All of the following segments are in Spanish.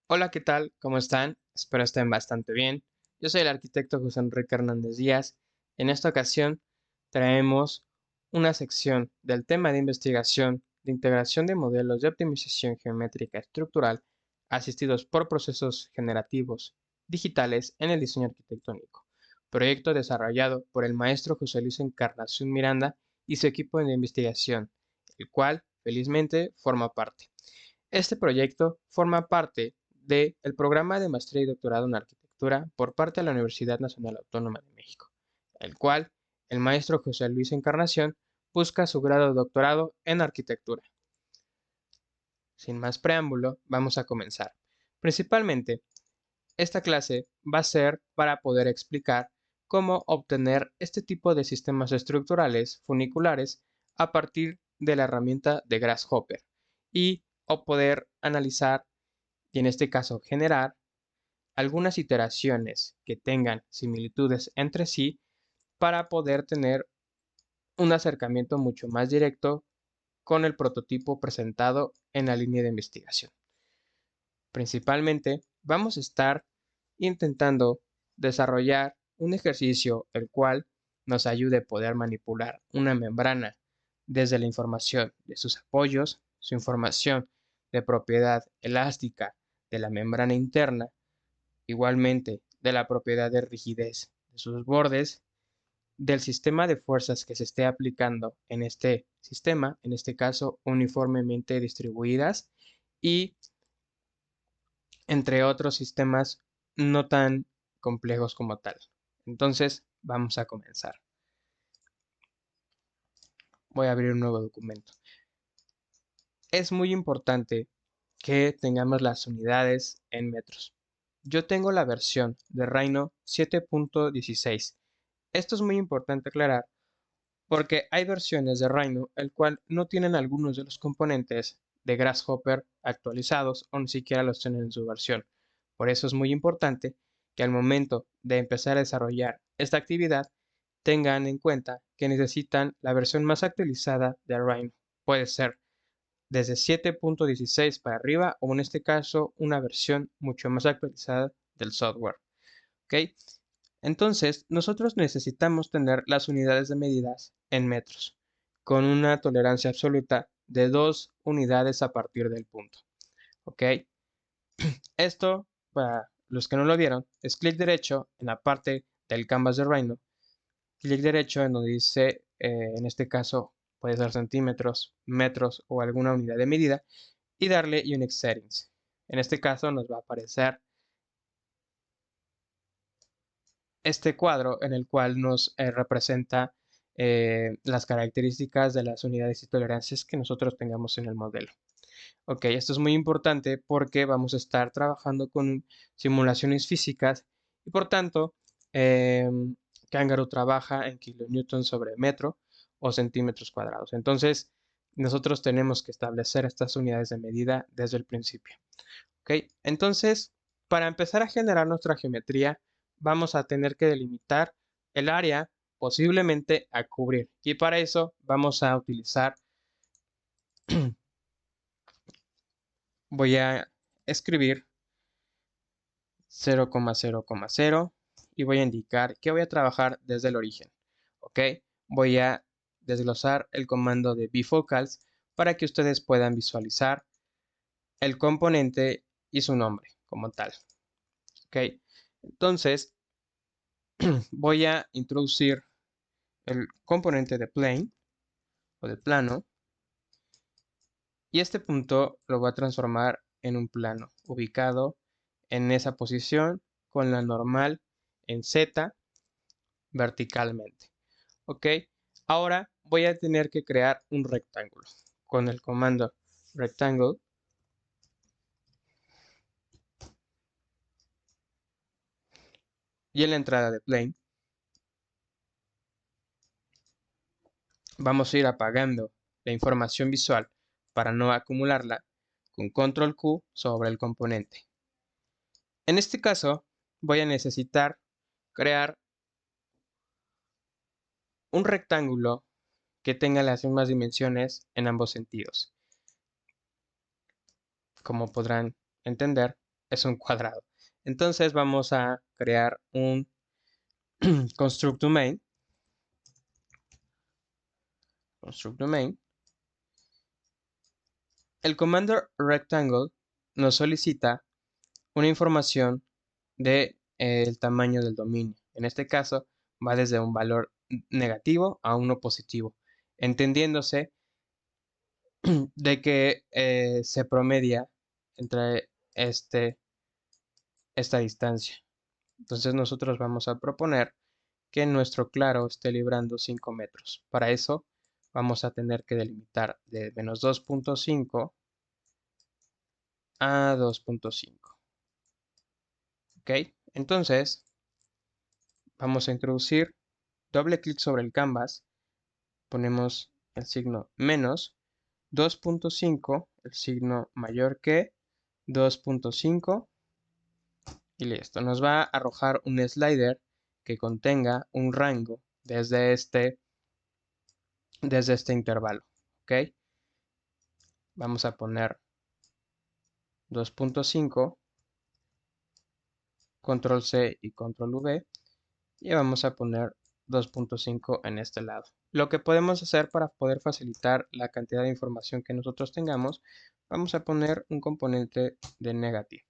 Hola, ¿qué tal? ¿Cómo están? Espero estén bastante bien. Yo soy el arquitecto José Enrique Hernández Díaz. En esta ocasión traemos una sección del tema de investigación de integración de modelos de optimización geométrica estructural asistidos por procesos generativos digitales en el diseño arquitectónico, proyecto desarrollado por el maestro José Luis Encarnación Miranda y su equipo de investigación, el cual felizmente forma parte. Este proyecto forma parte del programa de maestría y doctorado en arquitectura por parte de la Universidad Nacional Autónoma de México, el cual el maestro José Luis Encarnación busca su grado de doctorado en arquitectura. Sin más preámbulo, vamos a comenzar. Principalmente, esta clase va a ser para poder explicar cómo obtener este tipo de sistemas estructurales funiculares a partir de la herramienta de Grasshopper y o poder analizar y en este caso generar algunas iteraciones que tengan similitudes entre sí para poder tener un acercamiento mucho más directo con el prototipo presentado en la línea de investigación. Principalmente vamos a estar intentando desarrollar un ejercicio el cual nos ayude a poder manipular una membrana desde la información de sus apoyos, su información de propiedad elástica de la membrana interna, igualmente de la propiedad de rigidez de sus bordes, del sistema de fuerzas que se esté aplicando en este sistema, en este caso uniformemente distribuidas, y entre otros sistemas no tan complejos como tal. Entonces, vamos a comenzar. Voy a abrir un nuevo documento. Es muy importante que tengamos las unidades en metros. Yo tengo la versión de Rhino 7.16. Esto es muy importante aclarar porque hay versiones de Rhino el cual no tienen algunos de los componentes de Grasshopper actualizados o ni siquiera los tienen en su versión. Por eso es muy importante que al momento de empezar a desarrollar esta actividad tengan en cuenta que necesitan la versión más actualizada de Rhino. Puede ser desde 7.16 para arriba o en este caso una versión mucho más actualizada del software. ¿Ok? Entonces, nosotros necesitamos tener las unidades de medidas en metros, con una tolerancia absoluta de 2 unidades a partir del punto. ¿Ok? Esto, para los que no lo vieron, es clic derecho en la parte del canvas de Rhino, clic derecho en donde dice, en este caso, puede ser centímetros, metros o alguna unidad de medida, y darle Unix Settings. En este caso nos va a aparecer este cuadro en el cual nos representa las características de las unidades y tolerancias que nosotros tengamos en el modelo. Ok, esto es muy importante porque vamos a estar trabajando con simulaciones físicas y por tanto, eh, Kangaroo trabaja en kilonewton sobre metro o centímetros cuadrados. Entonces, nosotros tenemos que establecer estas unidades de medida desde el principio. Ok, entonces, para empezar a generar nuestra geometría, vamos a tener que delimitar el área posiblemente a cubrir. Y para eso vamos a utilizar, voy a escribir 0,0,0 y voy a indicar que voy a trabajar desde el origen. Ok, voy a desglosar el comando de bfocals para que ustedes puedan visualizar el componente y su nombre como tal. Ok, entonces voy a introducir el componente de plane o de plano y este punto lo voy a transformar en un plano ubicado en esa posición con la normal en Z verticalmente. Ok, ahora voy a tener que crear un rectángulo con el comando rectangle y en la entrada de plane vamos a ir apagando la información visual para no acumularla con control Q sobre el componente. En este caso voy a necesitar crear un rectángulo que tenga las mismas dimensiones en ambos sentidos. Como podrán entender, es un cuadrado. Entonces vamos a crear un construct domain. Construct domain. El comando rectangle nos solicita una información de el tamaño del dominio. En este caso va desde un valor negativo a uno positivo, entendiéndose de que se promedia entre esta distancia. Entonces nosotros vamos a proponer que nuestro claro esté librando 5 metros. Para eso vamos a tener que delimitar de menos 2.5 a 2.5. ¿Ok? Entonces vamos a introducir doble clic sobre el canvas, ponemos el signo menos 2.5, el signo mayor que 2.5 y listo. Nos va a arrojar un slider que contenga un rango desde este intervalo. ¿Ok? Vamos a poner 2.5, control C y control V y vamos a poner 2.5 en este lado. Lo que podemos hacer para poder facilitar la cantidad de información que nosotros tengamos, vamos a poner un componente de negative.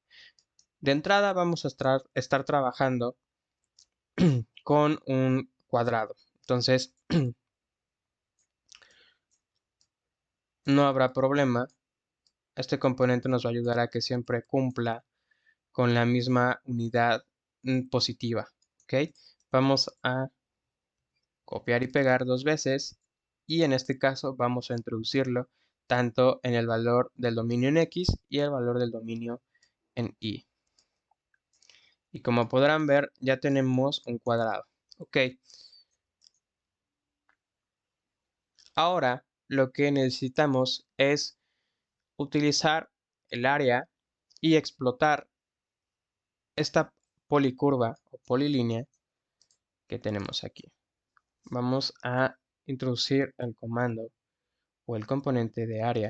De entrada vamos a estar trabajando con un cuadrado. Entonces, no habrá problema. Este componente nos va a ayudar a que siempre cumpla con la misma unidad positiva. ¿Ok? Vamos a copiar y pegar dos veces y en este caso vamos a introducirlo tanto en el valor del dominio en X y el valor del dominio en Y. Y como podrán ver, ya tenemos un cuadrado. Ok. Ahora lo que necesitamos es utilizar el área y explotar esta policurva o polilínea que tenemos aquí. Vamos a introducir el comando o el componente de área.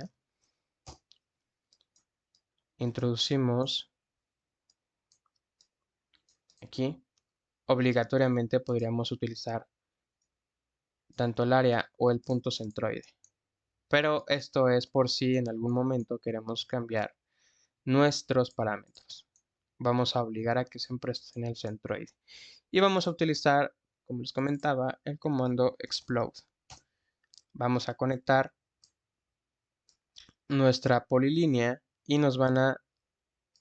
Introducimos aquí. Obligatoriamente podríamos utilizar tanto el área o el punto centroide. Pero esto es por si en algún momento queremos cambiar nuestros parámetros. Vamos a obligar a que siempre esté en el centroide. Y vamos a utilizar, como les comentaba, el comando explode. Vamos a conectar nuestra polilínea y nos van a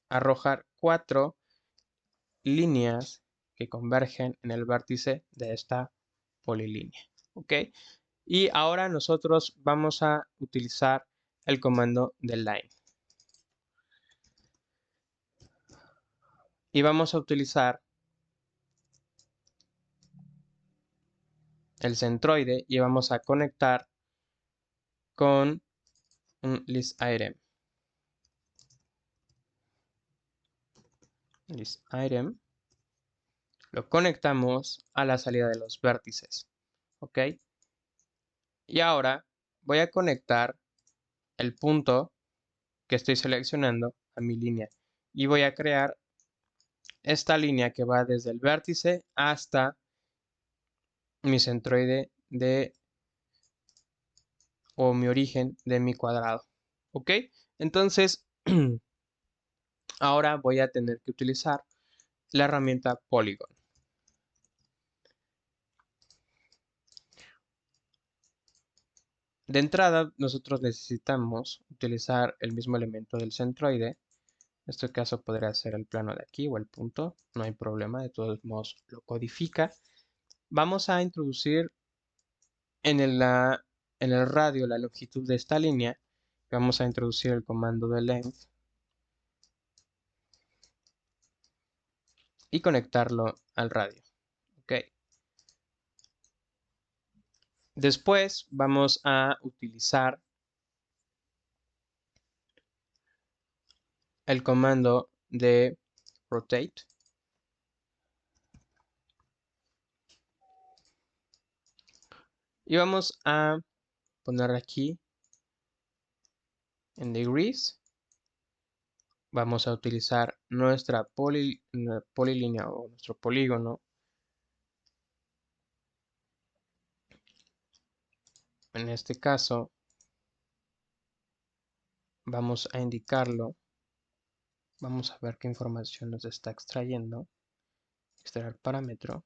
arrojar 4 líneas que convergen en el vértice de esta polilínea. ¿Ok? Y ahora nosotros vamos a utilizar el comando de line. Y vamos a utilizar el centroide y vamos a conectar con un list item. List item. Lo conectamos a la salida de los vértices. ¿Ok? Y ahora voy a conectar el punto que estoy seleccionando a mi línea. Y voy a crear esta línea que va desde el vértice hasta mi centroide o mi origen de mi cuadrado. ¿Ok? Entonces, ahora voy a tener que utilizar la herramienta Polygon. De entrada, nosotros necesitamos utilizar el mismo elemento del centroide. En este caso podría ser el plano de aquí o el punto, no hay problema, de todos modos lo codifica. Vamos a introducir en el radio la longitud de esta línea. Vamos a introducir el comando de length y conectarlo al radio. Ok. Después vamos a utilizar el comando de rotate y vamos a poner aquí en degrees vamos a utilizar nuestra polilínea o nuestro polígono. En este caso, vamos a indicarlo. Vamos a ver qué información nos está extrayendo. Extraer parámetro.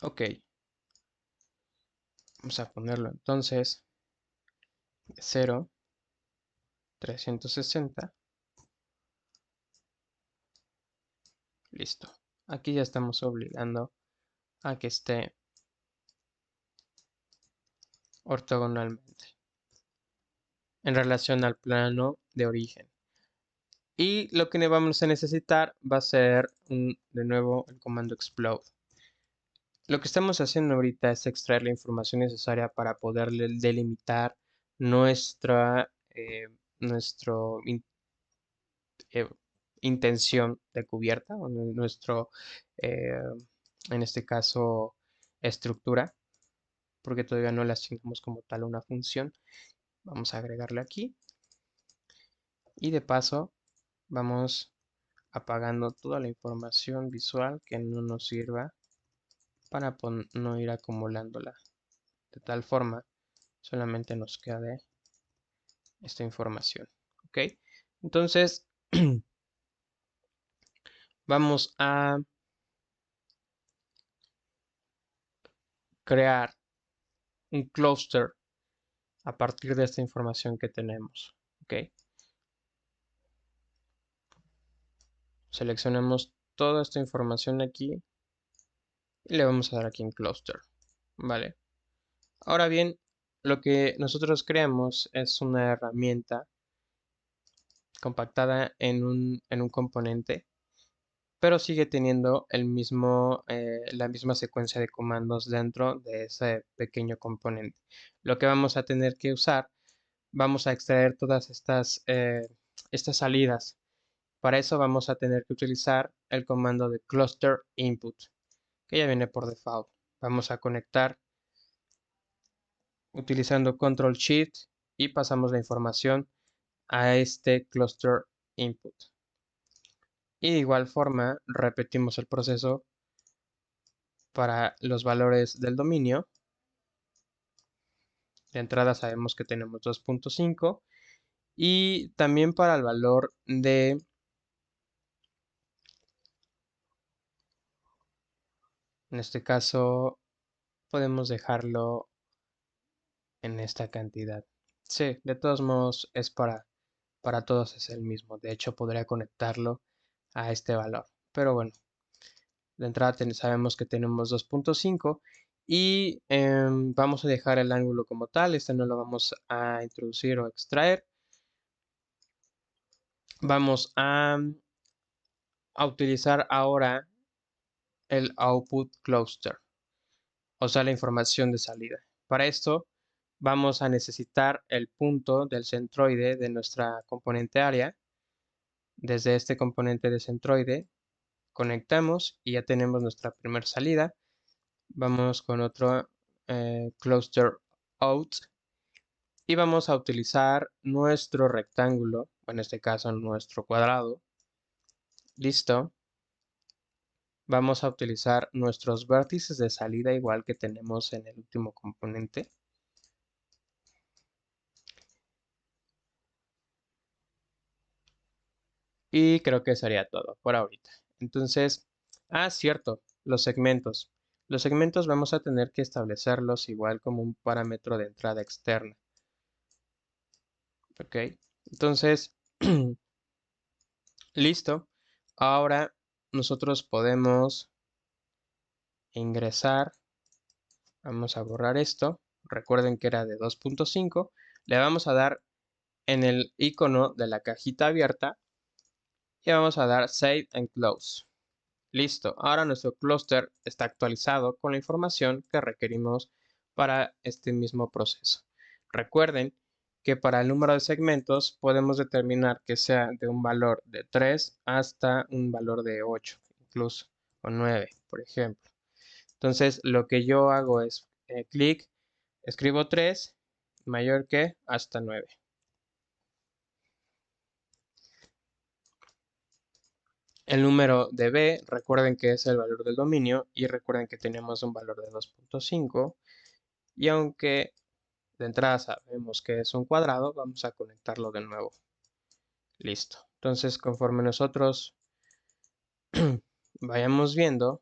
Ok. Vamos a ponerlo entonces 0, 360. Listo. Aquí ya estamos obligando a que esté ortogonalmente en relación al plano de origen. Y lo que vamos a necesitar va a ser de nuevo el comando explode. Lo que estamos haciendo ahorita es extraer la información necesaria para poder delimitar nuestra nuestro eh, intención de cubierta, o nuestro, eh, en este caso, estructura, porque todavía no le asignamos como tal una función. Vamos a agregarle aquí y de paso vamos apagando toda la información visual que no nos sirva para no ir acumulándola. De tal forma, solamente nos queda esta información. ¿Ok? Entonces, vamos a crear un clúster a partir de esta información que tenemos. ¿Ok? Seleccionamos toda esta información aquí y le vamos a dar aquí en cluster. ¿Vale? Ahora bien, lo que nosotros creamos es una herramienta compactada en un componente, pero sigue teniendo la misma secuencia de comandos dentro de ese pequeño componente. Lo que vamos a tener que usar, vamos a extraer todas estas salidas. Para eso vamos a tener que utilizar el comando de cluster input, que ya viene por default. Vamos a conectar utilizando control shift y pasamos la información a este cluster input. Y de igual forma repetimos el proceso para los valores del dominio. De entrada sabemos que tenemos 2.5 y también para el valor en este caso, podemos dejarlo en esta cantidad. Sí, de todos modos es para todos es el mismo. De hecho, podría conectarlo a este valor. Pero bueno, de entrada sabemos que tenemos 2.5 y vamos a dejar el ángulo como tal. Este no lo vamos a introducir o extraer. Vamos a utilizar ahora el output cluster, o sea, la información de salida. Para esto vamos a necesitar el punto del centroide de nuestra componente área. Desde este componente de centroide conectamos y ya tenemos nuestra primera salida. Vamos con otro cluster out y vamos a utilizar nuestro rectángulo, o en este caso nuestro cuadrado. Listo. Vamos a utilizar nuestros vértices de salida igual que tenemos en el último componente. Y creo que sería todo por ahorita. Entonces, cierto, los segmentos. Los segmentos vamos a tener que establecerlos igual como un parámetro de entrada externa. Ok, entonces, listo. Ahora nosotros podemos ingresar. Vamos a borrar esto. Recuerden que era de 2.5. Le vamos a dar en el icono de la cajita abierta y vamos a dar Save and Close. Listo, ahora nuestro clúster está actualizado con la información que requerimos para este mismo proceso. Recuerden que para el número de segmentos podemos determinar que sea de un valor de 3 hasta un valor de 8, incluso, o 9, por ejemplo. Entonces, lo que yo hago es clic, escribo 3, mayor que hasta 9. El número de b, recuerden que es el valor del dominio y recuerden que tenemos un valor de 2.5 y aunque de entrada sabemos que es un cuadrado, vamos a conectarlo de nuevo. Listo. Entonces, conforme nosotros vayamos viendo,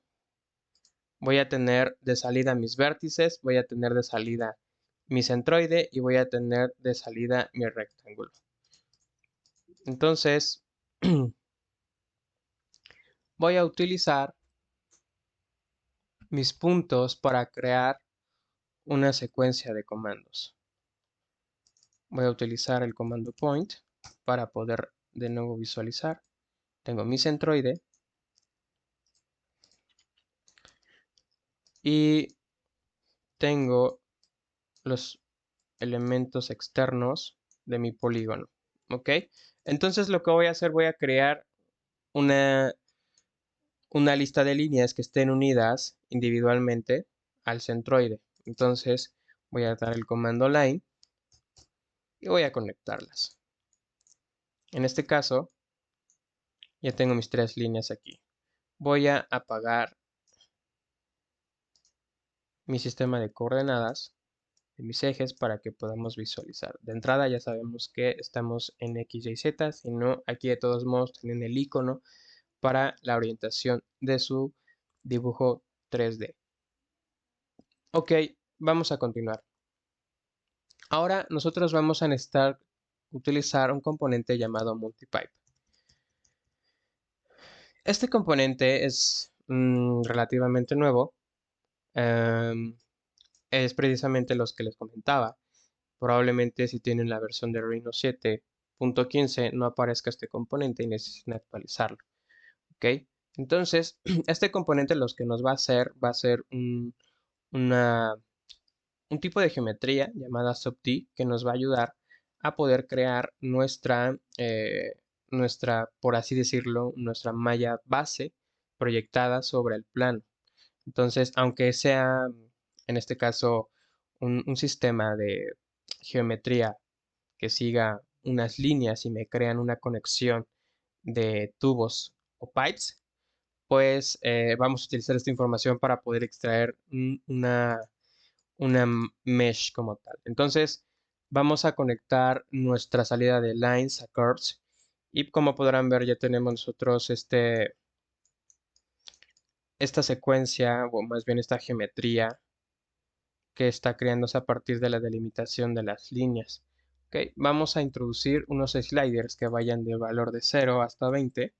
voy a tener de salida mis vértices, voy a tener de salida mi centroide y voy a tener de salida mi rectángulo. Entonces, voy a utilizar mis puntos para crear una secuencia de comandos. Voy a utilizar el comando point para poder de nuevo visualizar. Tengo mi centroide y tengo los elementos externos de mi polígono. ¿Ok? Entonces lo que voy a hacer, voy a crear una lista de líneas que estén unidas individualmente al centroide. Entonces voy a dar el comando line y voy a conectarlas. En este caso, ya tengo mis 3 líneas aquí. Voy a apagar mi sistema de coordenadas de mis ejes para que podamos visualizar. De entrada ya sabemos que estamos en X, Y, Z, si no, aquí de todos modos tienen el icono para la orientación de su dibujo 3D. Ok, vamos a continuar. Ahora nosotros vamos a necesitar utilizar un componente llamado multipipe. Este componente es relativamente nuevo. Es precisamente los que les comentaba. Probablemente si tienen la versión de Rhino 7.15 no aparezca este componente y necesiten actualizarlo. ¿Ok? Entonces, este componente lo que nos va a ser un tipo de geometría llamada subd que nos va a ayudar a poder crear nuestra, por así decirlo, nuestra malla base proyectada sobre el plano. Entonces, aunque sea en este caso un sistema de geometría que siga unas líneas y me crean una conexión de tubos o pipes, pues vamos a utilizar esta información para poder extraer una mesh como tal. Entonces, vamos a conectar nuestra salida de lines a curves y como podrán ver ya tenemos nosotros esta secuencia o más bien esta geometría que está creándose a partir de la delimitación de las líneas. Ok, vamos a introducir unos sliders que vayan del valor de 0 hasta 20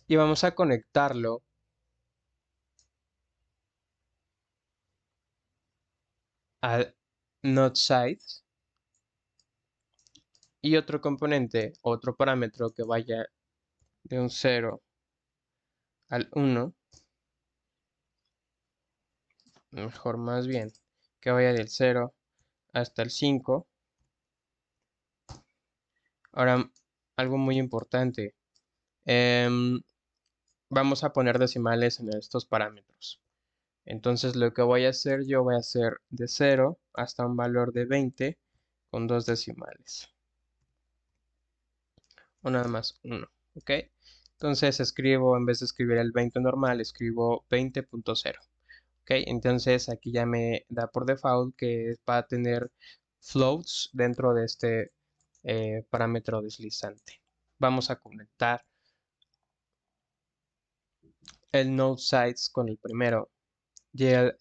y vamos a conectarlo al node size y otro componente, otro parámetro que vaya de un 0 al 1, mejor más bien, que vaya del 0 hasta el 5. Ahora, algo muy importante, vamos a poner decimales en estos parámetros. Entonces lo que voy a hacer, yo voy a hacer de 0 hasta un valor de 20 con 2 decimales. O nada más 1, ¿ok? Entonces escribo, en vez de escribir el 20 normal, escribo 20.0. ¿Ok? Entonces aquí ya me da por default que va a tener floats dentro de este parámetro deslizante. Vamos a conectar el node size con el primero y el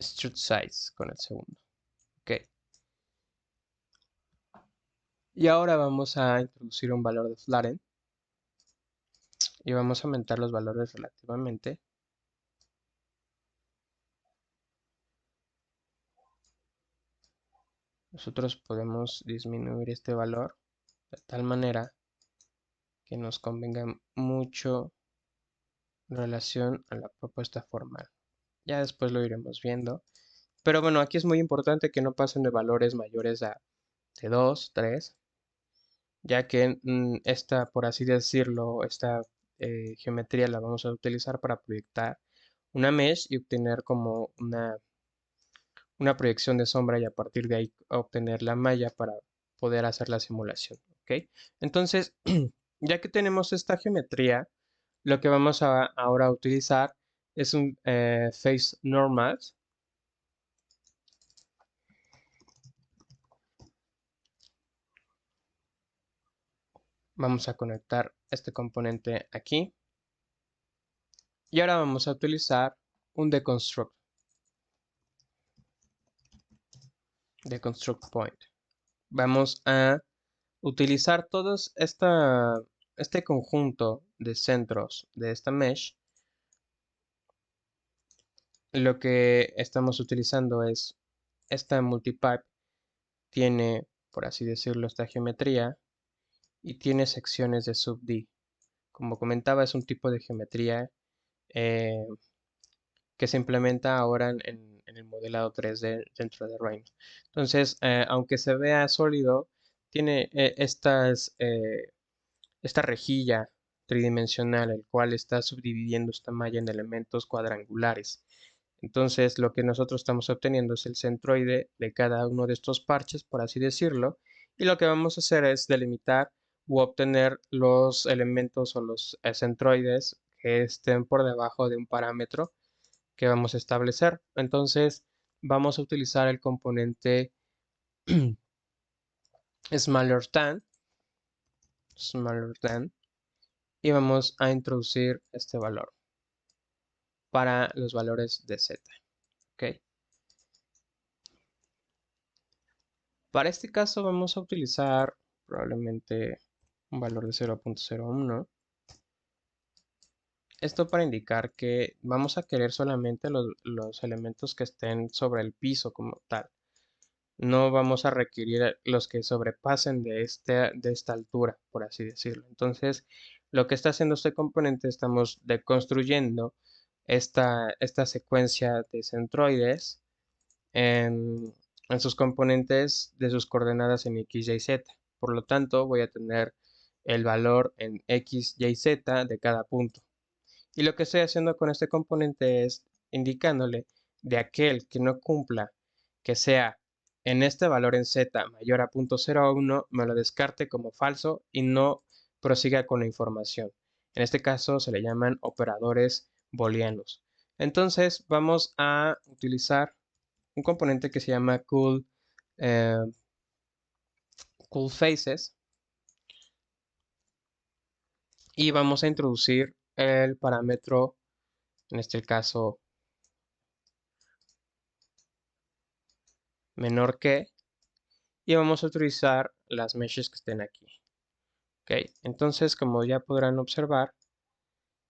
strut size con el segundo. ¿Ok? Y ahora vamos a introducir un valor de flatten y vamos a aumentar los valores relativamente. Nosotros podemos disminuir este valor de tal manera que nos convenga mucho en relación a la propuesta formal. Ya después lo iremos viendo. Pero bueno, aquí es muy importante que no pasen de valores mayores a de 2, 3, ya que esta, por así decirlo, esta geometría la vamos a utilizar para proyectar una mesh y obtener como una proyección de sombra y a partir de ahí obtener la malla para poder hacer la simulación, ¿ok? Entonces, ya que tenemos esta geometría, lo que vamos a ahora utilizar es un face normal. Vamos a conectar este componente aquí. Y ahora vamos a utilizar un deconstruct point. Vamos a utilizar todos este conjunto de centros de esta mesh. Lo que estamos utilizando es esta multipipe tiene, por así decirlo, esta geometría y tiene secciones de sub-D. Como comentaba, es un tipo de geometría eh, que se implementa ahora en el modelado 3D dentro de Rhino. Entonces, aunque se vea sólido, tiene esta rejilla tridimensional, el cual está subdividiendo esta malla en elementos cuadrangulares. Entonces, lo que nosotros estamos obteniendo es el centroide de cada uno de estos parches, por así decirlo, y lo que vamos a hacer es delimitar u obtener los elementos o los centroides que estén por debajo de un parámetro que vamos a establecer. Entonces, vamos a utilizar el componente smaller than, y vamos a introducir este valor para los valores de z. ¿Ok? Para este caso vamos a utilizar probablemente un valor de 0.01. Esto para indicar que vamos a querer solamente los elementos que estén sobre el piso como tal. No vamos a requerir los que sobrepasen de esta altura, por así decirlo. Entonces, lo que está haciendo este componente, estamos deconstruyendo esta secuencia de centroides en sus componentes de sus coordenadas en x, y, z. Por lo tanto, voy a tener el valor en x, y, z de cada punto. Y lo que estoy haciendo con este componente es indicándole de aquel que no cumpla que sea en este valor en z mayor a 0.01, me lo descarte como falso y no prosiga con la información. En este caso se le llaman operadores booleanos. Entonces vamos a utilizar un componente que se llama cool faces y vamos a introducir el parámetro, en este caso menor que, y vamos a utilizar las meshes que estén aquí. Ok, entonces como ya podrán observar,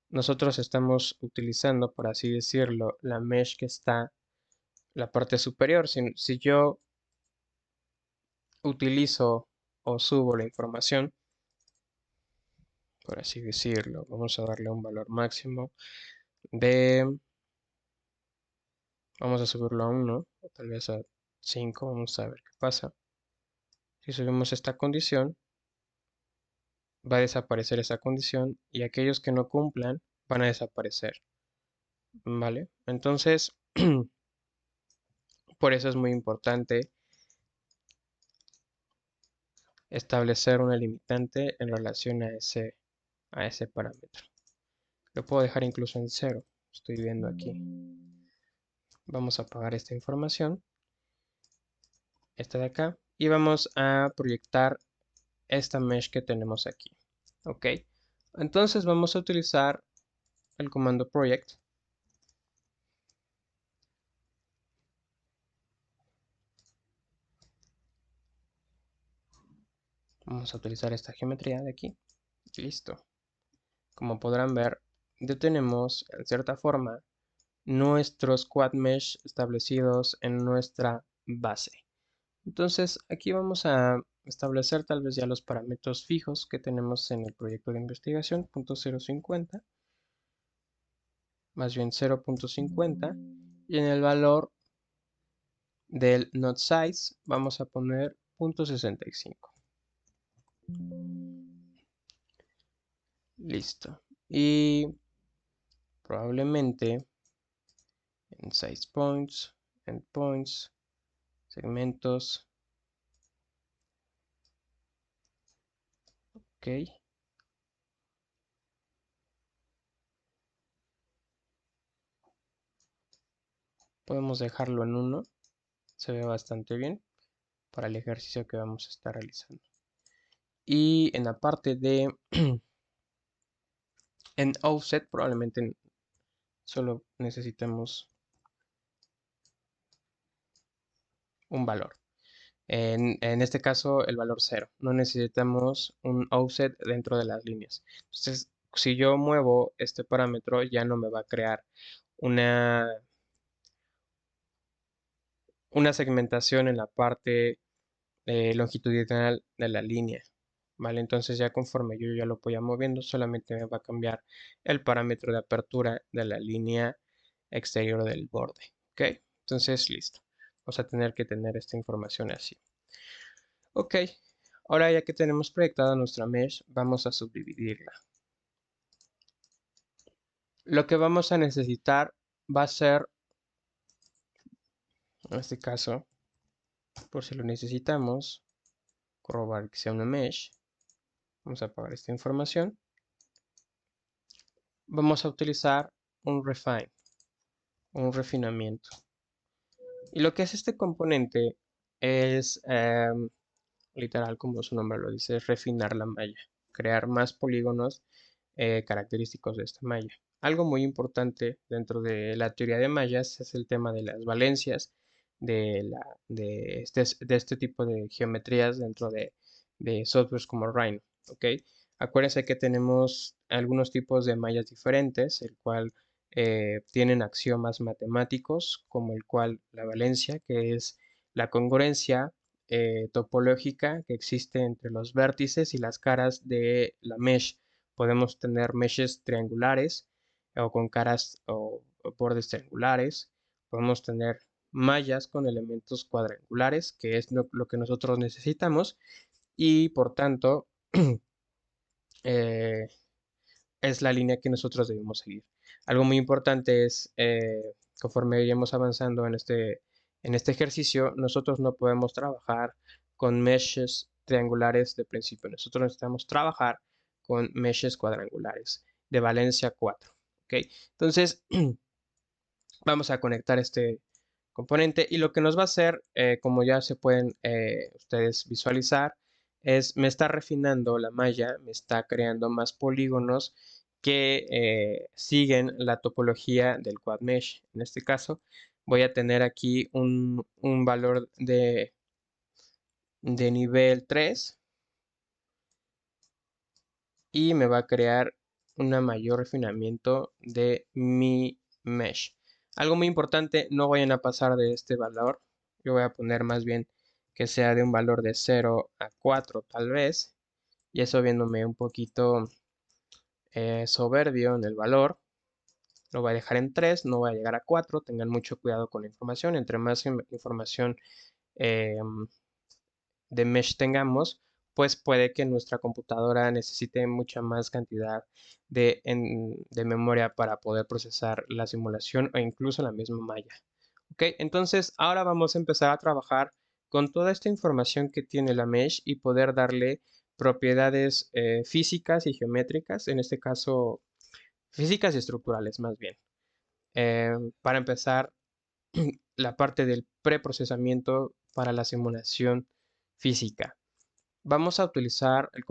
nosotros estamos utilizando, por así decirlo, la mesh que está en la parte superior. Si yo utilizo o subo la información, por así decirlo, vamos a darle un valor máximo de, vamos a subirlo a 1 o tal vez a 5, vamos a ver qué pasa. Si subimos esta condición, va a desaparecer esa condición y aquellos que no cumplan van a desaparecer, ¿vale? Entonces, por eso es muy importante establecer una limitante en relación a ese parámetro. Lo puedo dejar incluso en 0, estoy viendo aquí. Vamos a apagar esta información, esta de acá, y vamos a proyectar esta mesh que tenemos aquí. Ok, entonces vamos a utilizar el comando project. Vamos a utilizar esta geometría de aquí. Listo. Como podrán ver, ya tenemos en cierta forma nuestros quad mesh establecidos en nuestra base. Entonces aquí vamos a establecer tal vez ya los parámetros fijos que tenemos en el proyecto de investigación, .050, más bien 0.50, y en el valor del node size vamos a poner .65. Listo. y probablemente en size points, endpoints, segmentos, ok, podemos dejarlo en 1, se ve bastante bien para el ejercicio que vamos a estar realizando. Y en la parte de en offset probablemente solo necesitemos un valor. En este caso, el valor 0. No necesitamos un offset dentro de las líneas. Entonces, si yo muevo este parámetro, ya no me va a crear una, una segmentación en la parte longitudinal de la línea. ¿Vale? Entonces ya conforme yo ya lo vaya moviendo, solamente me va a cambiar el parámetro de apertura de la línea exterior del borde. ¿Ok? Entonces, listo. Vamos a tener que tener esta información así. Ok, ahora ya que tenemos proyectada nuestra mesh, vamos a subdividirla. Lo que vamos a necesitar va a ser, en este caso, por si lo necesitamos, corroborar que sea una mesh, vamos a apagar esta información. Vamos a utilizar un refine, un refinamiento. Y lo que hace este componente es, literal, como su nombre lo dice, es refinar la malla, crear más polígonos característicos de esta malla. Algo muy importante dentro de la teoría de mallas es el tema de las valencias de este tipo de geometrías dentro de softwares como Rhino. ¿Ok? Acuérdense que tenemos algunos tipos de mallas diferentes, el cual tienen axiomas matemáticos, como el cual la valencia, que es la congruencia topológica que existe entre los vértices y las caras de la mesh. Podemos tener meshes triangulares o con caras o bordes triangulares. Podemos tener mallas con elementos cuadrangulares, que es lo que nosotros necesitamos y por tanto eh, es la línea que nosotros debemos seguir. Algo muy importante es, conforme iremos avanzando en este ejercicio, nosotros no podemos trabajar con meshes triangulares de principio. Nosotros necesitamos trabajar con meshes cuadrangulares de valencia 4. ¿Ok? Entonces, vamos a conectar este componente y lo que nos va a hacer, como ya se pueden ustedes visualizar, es me está refinando la malla, me está creando más polígonos que siguen la topología del quad mesh. En este caso voy a tener aquí un valor de nivel 3 y me va a crear un mayor refinamiento de mi mesh. Algo muy importante, no vayan a pasar de este valor. Yo voy a poner más bien que sea de un valor de 0 a 4 tal vez. Y eso viéndome un poquito soberbio en el valor. Lo voy a dejar en 3, no voy a llegar a 4. Tengan mucho cuidado con la información. Entre más información eh, de mesh tengamos, pues puede que nuestra computadora necesite mucha más cantidad de memoria para poder procesar la simulación o incluso la misma malla. Ok, entonces ahora vamos a empezar a trabajar con toda esta información que tiene la mesh y poder darle propiedades físicas y geométricas, en este caso físicas y estructurales más bien. Para empezar, la parte del preprocesamiento para la simulación física. Vamos a utilizar el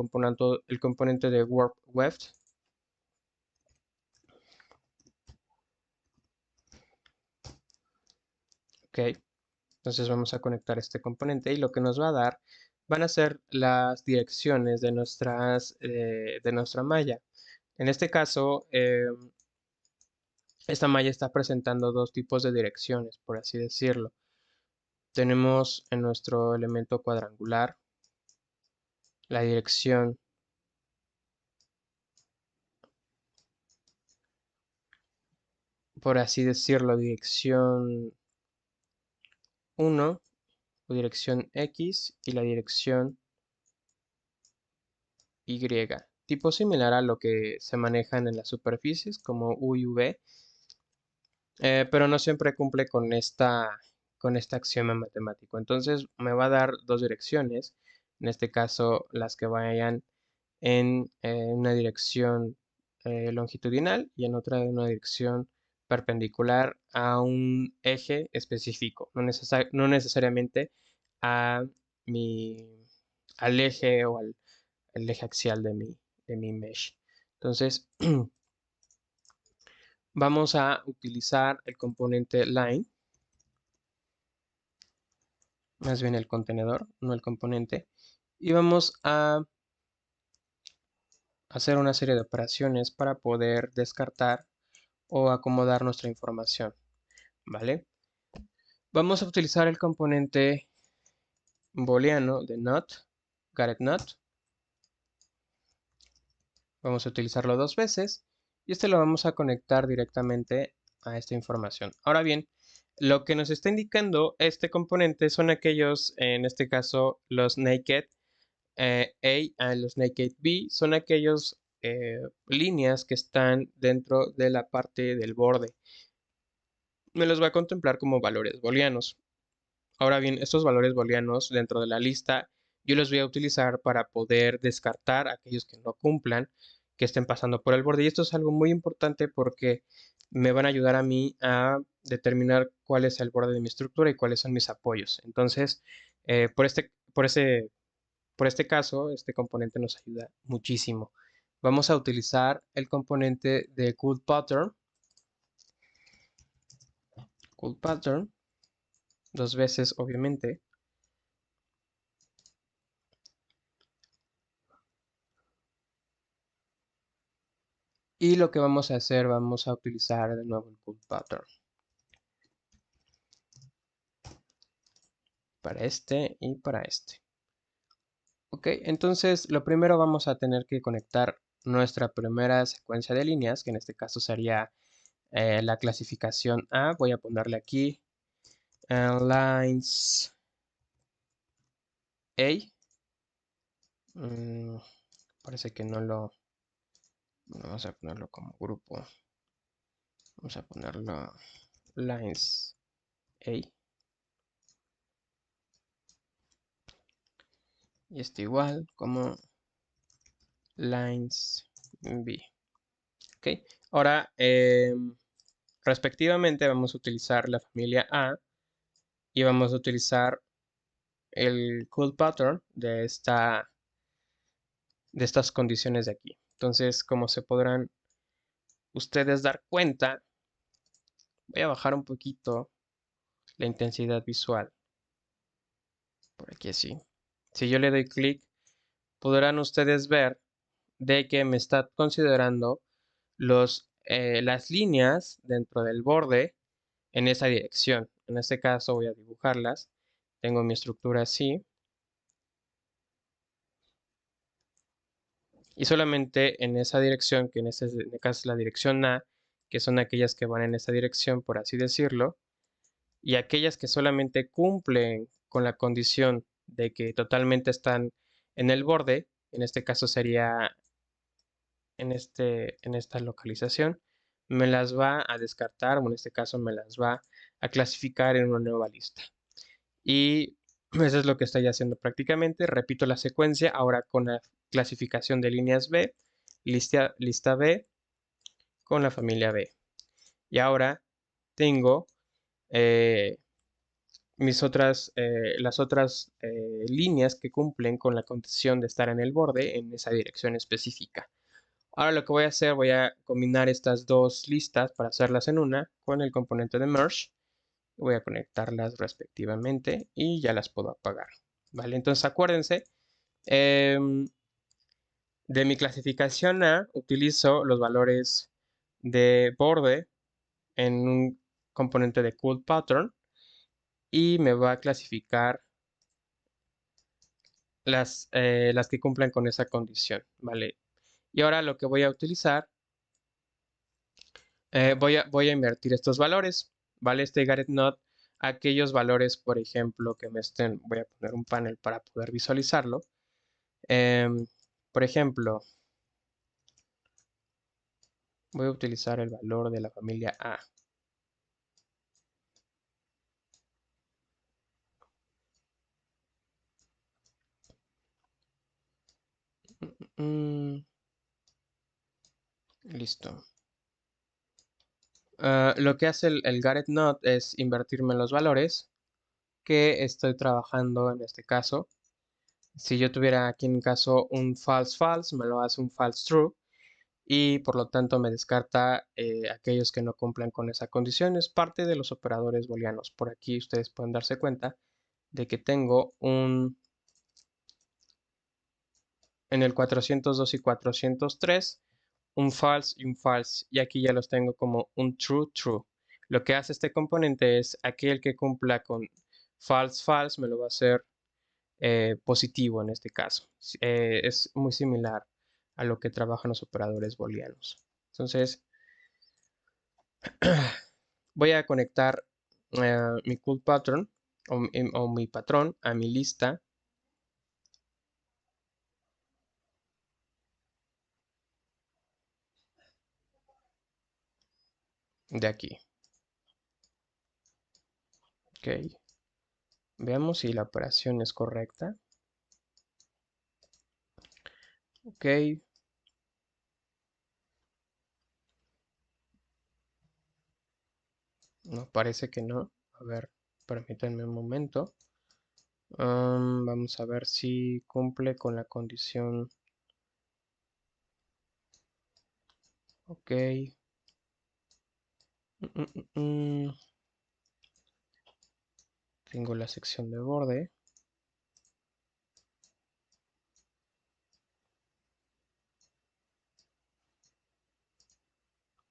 componente de Warp Weft. Ok, entonces vamos a conectar este componente y lo que nos va a dar van a ser las direcciones de nuestra malla. En este caso, esta malla está presentando dos tipos de direcciones, por así decirlo. Tenemos en nuestro elemento cuadrangular la dirección por así decirlo, dirección 1 o dirección X y la dirección Y. tipo similar a lo que se manejan en las superficies como U y V, pero no siempre cumple con esta axioma matemático. Entonces me va a dar dos direcciones, en este caso las que vayan en una dirección longitudinal y en otra en una dirección perpendicular a un eje específico, no necesariamente a mi, al eje o al eje axial de mi mesh. Entonces, vamos a utilizar el componente line, más bien el contenedor, no el componente, y vamos a hacer una serie de operaciones para poder descartar o acomodar nuestra información, ¿vale? Vamos a utilizar el componente booleano de not, getNot. Vamos a utilizarlo dos veces y este lo vamos a conectar directamente a esta información. Ahora bien, lo que nos está indicando este componente son aquellos, en este caso, los naked A y los naked B, son aquellos líneas que están dentro de la parte del borde. Me los va a contemplar como valores booleanos. Ahora bien, estos valores booleanos dentro de la lista yo los voy a utilizar para poder descartar aquellos que no cumplan, que estén pasando por el borde. Y esto es algo muy importante porque me van a ayudar a mí a determinar cuál es el borde de mi estructura y cuáles son mis apoyos. Entonces, por este caso, este componente nos ayuda muchísimo. Vamos a utilizar el componente de CoolPattern, dos veces obviamente. Y lo que vamos a hacer, vamos a utilizar de nuevo el CoolPattern para este y para este. Ok, entonces lo primero vamos a tener que conectar nuestra primera secuencia de líneas, que en este caso sería la clasificación A. Voy a ponerle aquí lines A. Parece que no lo... Vamos a ponerlo como grupo. Vamos a ponerlo lines A. Y este igual como lines B. Ok, ahora respectivamente vamos a utilizar la familia A y vamos a utilizar el CoolPattern de estas condiciones de aquí. Entonces, como se podrán ustedes dar cuenta, voy a bajar un poquito la intensidad visual. Por aquí así. Si yo le doy clic, podrán ustedes ver de que me está considerando las líneas dentro del borde en esa dirección. En este caso voy a dibujarlas. Tengo mi estructura así. Y solamente en esa dirección, que en este caso es la dirección A, que son aquellas que van en esa dirección, por así decirlo, y aquellas que solamente cumplen con la condición de que totalmente están en el borde, en este caso sería en esta localización, me las va a descartar, o en este caso me las va a clasificar en una nueva lista. Y eso es lo que estoy haciendo prácticamente. Repito la secuencia ahora con la clasificación de líneas B, lista B con la familia B. Y ahora tengo eh, las otras líneas que cumplen con la condición de estar en el borde en esa dirección específica. Ahora lo que voy a hacer, voy a combinar estas dos listas para hacerlas en una con el componente de merge. Voy a conectarlas respectivamente y ya las puedo apagar. ¿Vale? Entonces acuérdense, de mi clasificación A utilizo los valores de borde en un componente de CoolPattern y me va a clasificar las que cumplan con esa condición, ¿vale? Y ahora lo que voy a utilizar, voy a invertir estos valores, ¿vale? Este getNot, aquellos valores, por ejemplo, que me estén, voy a poner un panel para poder visualizarlo. Por ejemplo, Voy a utilizar el valor de la familia A. Mm, listo. Lo que hace el Gareth Not es invertirme los valores que estoy trabajando en este caso. Si yo tuviera aquí en caso un false false, me lo hace un false true y por lo tanto me descarta aquellos que no cumplan con esa condición. Es parte de los operadores booleanos. Por aquí ustedes pueden darse cuenta de que tengo en el 402 y 403 un false y un false, y aquí ya los tengo como un true true. Lo que hace este componente es aquel que cumpla con false false me lo va a hacer positivo en este caso. Es muy similar a lo que trabajan los operadores booleanos. Entonces, voy a conectar mi cool pattern o mi patrón a mi lista de aquí. Ok, veamos si la operación es correcta. Ok, no, parece que no. A ver, permítanme un momento. Vamos a ver si cumple con la condición. Ok. Mm, mm, mm. Tengo la sección de borde.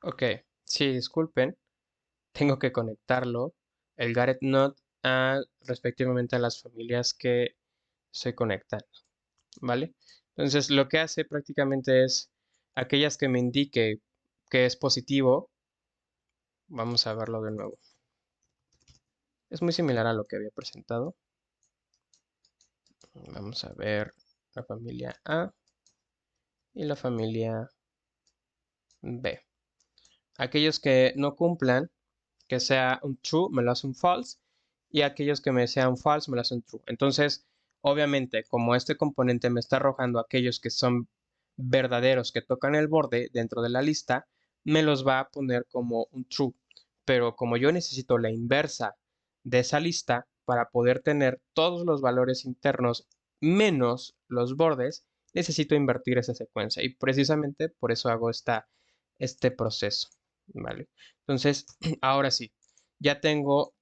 Ok, sí, disculpen. Tengo que conectarlo, el Gareth Node, respectivamente a las familias que se conectan, ¿vale? Entonces, lo que hace prácticamente es aquellas que me indique que es positivo, vamos a verlo de nuevo. Es muy similar a lo que había presentado. Vamos a ver la familia A y la familia B. Aquellos que no cumplan, que sea un true, me lo hace un false, y aquellos que me sean false, me lo hacen true. Entonces, obviamente, como este componente me está arrojando aquellos que son verdaderos, que tocan el borde dentro de la lista, me los va a poner como un true. Pero como yo necesito la inversa de esa lista para poder tener todos los valores internos menos los bordes, necesito invertir esa secuencia. Y precisamente por eso hago este proceso. ¿Vale? Entonces, ahora sí, ya tengo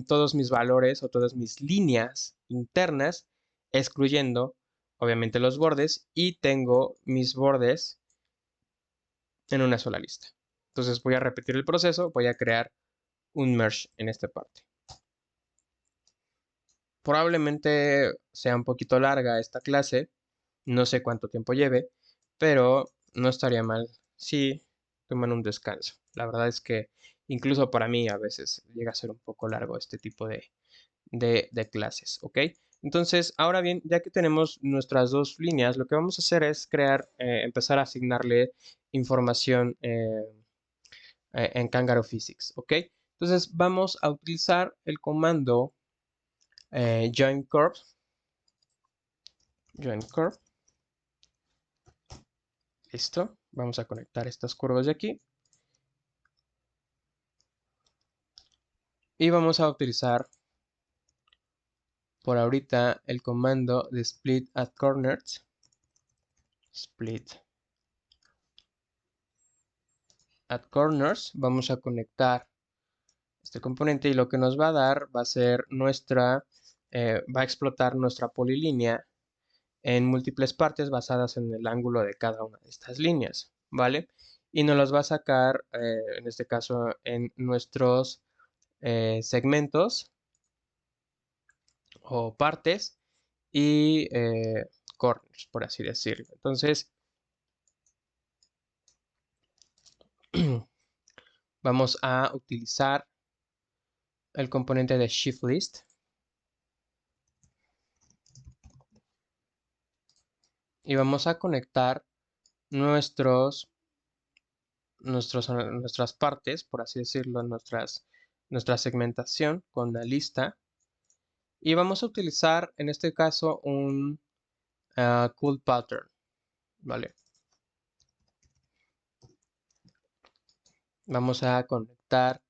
todos mis valores o todas mis líneas internas, excluyendo obviamente los bordes, y tengo mis bordes en una sola lista. Entonces voy a repetir el proceso, voy a crear un merge en esta parte. Probablemente sea un poquito larga esta clase, no sé cuánto tiempo lleve, pero no estaría mal si toman un descanso. La verdad es que incluso para mí a veces llega a ser un poco largo este tipo de clases, ¿ok? Entonces, ahora bien, ya que tenemos nuestras dos líneas, lo que vamos a hacer es empezar a asignarle información en Kangaroo Physics, ¿ok? Entonces, vamos a utilizar el comando join curve, listo. Vamos a conectar estas curvas de aquí y vamos a utilizar por ahorita el comando de split at corners, split at corners. Vamos a conectar este componente y lo que nos va a dar va a ser va a explotar nuestra polilínea en múltiples partes basadas en el ángulo de cada una de estas líneas, ¿vale? Y nos las va a sacar, en este caso, en nuestros segmentos o partes y corners, por así decirlo. Entonces, vamos a utilizar el componente de shift list y vamos a conectar nuestros nuestras partes, por así decirlo, nuestra segmentación con la lista. Y vamos a utilizar en este caso un cool pattern, ¿vale? Vamos a conectar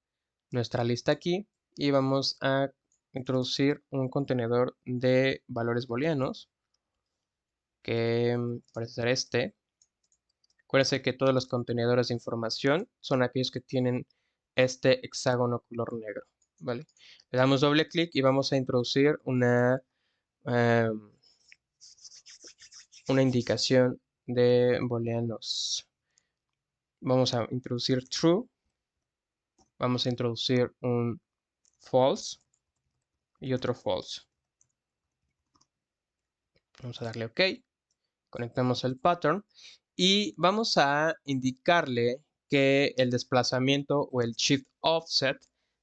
nuestra lista aquí y vamos a introducir un contenedor de valores booleanos que parece ser este. Acuérdense que todos los contenedores de información son aquellos que tienen este hexágono color negro, ¿vale? Le damos doble clic y vamos a introducir una indicación de booleanos. Vamos a introducir true, vamos a introducir un false y otro false. Vamos a darle OK, conectamos el pattern y vamos a indicarle que el desplazamiento o el shift offset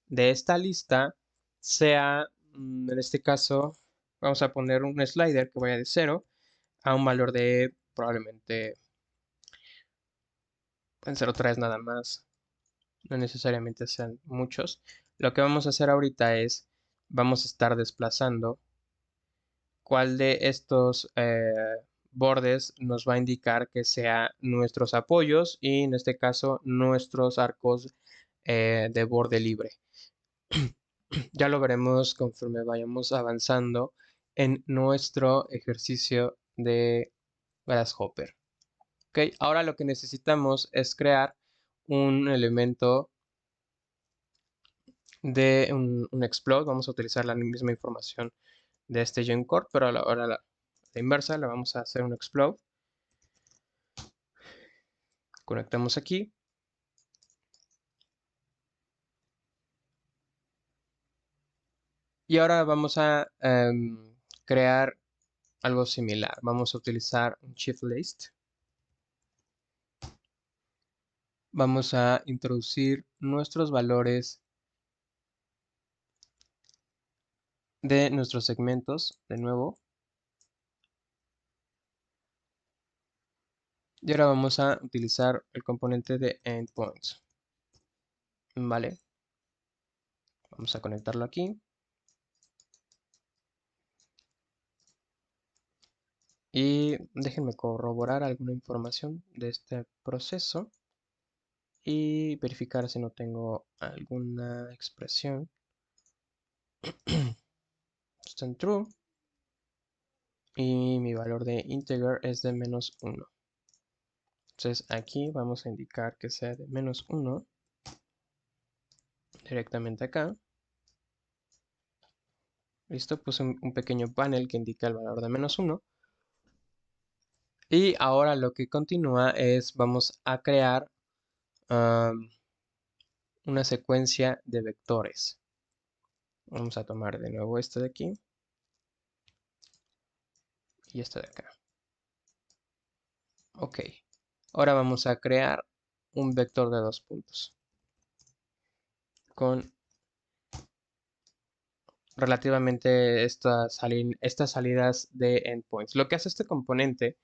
de esta lista sea, en este caso, vamos a poner un slider que vaya de 0 a un valor de probablemente, pueden ser 3 nada más, no necesariamente sean muchos. Lo que vamos a hacer ahorita es, vamos a estar desplazando cuál de estos bordes nos va a indicar que sea nuestros apoyos y en este caso nuestros arcos de borde libre. Ya lo veremos conforme vayamos avanzando en nuestro ejercicio de Grasshopper. Ok, ahora lo que necesitamos es crear un elemento de un explode. Vamos a utilizar la misma información de este join core, pero ahora la inversa, le vamos a hacer un explode. Conectamos aquí. Y ahora vamos a crear algo similar. Vamos a utilizar un shift list. Vamos a introducir nuestros valores de nuestros segmentos de nuevo. Y ahora vamos a utilizar el componente de endpoints. Vale. Vamos a conectarlo aquí. Y déjenme corroborar alguna información de este proceso y verificar si no tengo alguna expresión. Está en true. Y mi valor de integer es de -1. Entonces aquí vamos a indicar que sea de -1 directamente acá. Listo, puse un pequeño panel que indica el valor de -1. Y ahora lo que continúa es, vamos a crear una secuencia de vectores. Vamos a tomar de nuevo este de aquí y este de acá. Ok, ahora vamos a crear un vector de 2 puntos con relativamente estas salidas de endpoints. Lo que hace este componente,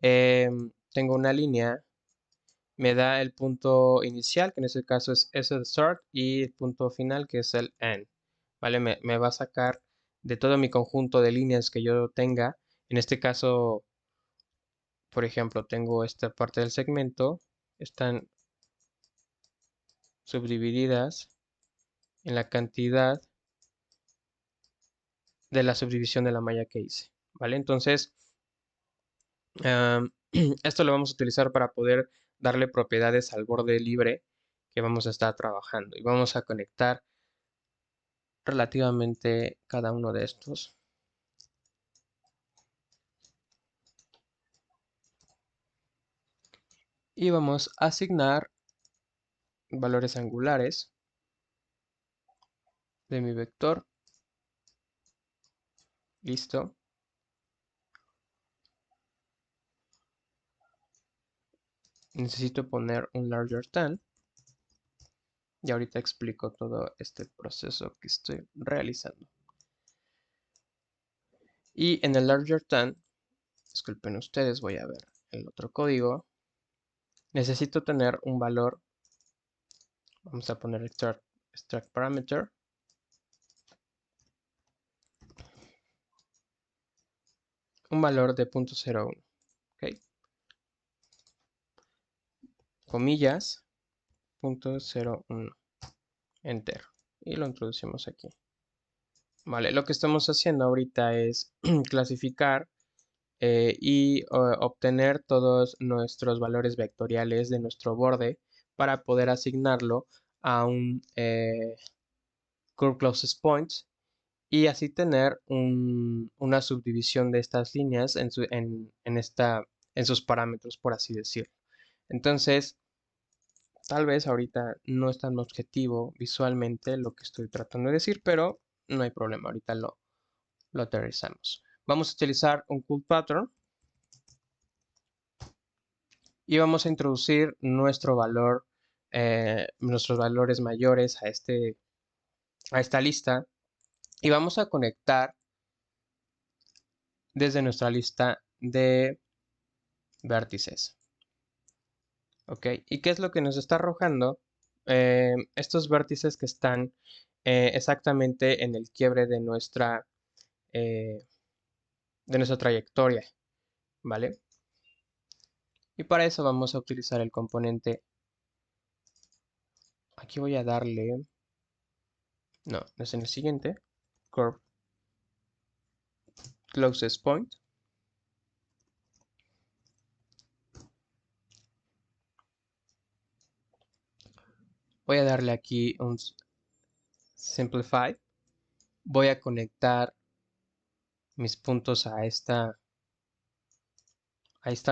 tengo una línea, me da el punto inicial, que en este caso es S de start, y el punto final, que es el end. ¿Vale? Me va a sacar de todo mi conjunto de líneas que yo tenga. En este caso, por ejemplo, tengo esta parte del segmento, están subdivididas en la cantidad de la subdivisión de la malla que hice, ¿vale? Entonces, esto lo vamos a utilizar para poder darle propiedades al borde libre que vamos a estar trabajando y vamos a conectar relativamente cada uno de estos. Y vamos a asignar valores angulares de mi vector. Listo. Necesito poner un larger than. Y ahorita explico todo este proceso que estoy realizando. Y en el larger than, disculpen ustedes, voy a ver el otro código. Necesito tener un valor Vamos a poner extract parameter. Un valor de 0.01. ¿Ok? Comillas, 0.01. Enter. Y lo introducimos aquí. Vale, lo que estamos haciendo ahorita es clasificar y obtener todos nuestros valores vectoriales de nuestro borde para poder asignarlo a un curve closest point y así tener una subdivisión de estas líneas en sus parámetros, por así decirlo. Entonces, tal vez ahorita no es tan objetivo visualmente lo que estoy tratando de decir, pero no hay problema, ahorita lo aterrizamos. Vamos a utilizar un cool pattern y vamos a introducir nuestro valor, nuestros valores mayores a esta lista y vamos a conectar desde nuestra lista de vértices. ¿Ok? ¿Y qué es lo que nos está arrojando? Estos vértices que están exactamente en el quiebre eh, de nuestra trayectoria, ¿vale? Y para eso vamos a utilizar el componente. Aquí voy a darle, no, es en el siguiente, curve closest point. Voy a darle aquí un simplify. Voy a conectar mis puntos a esta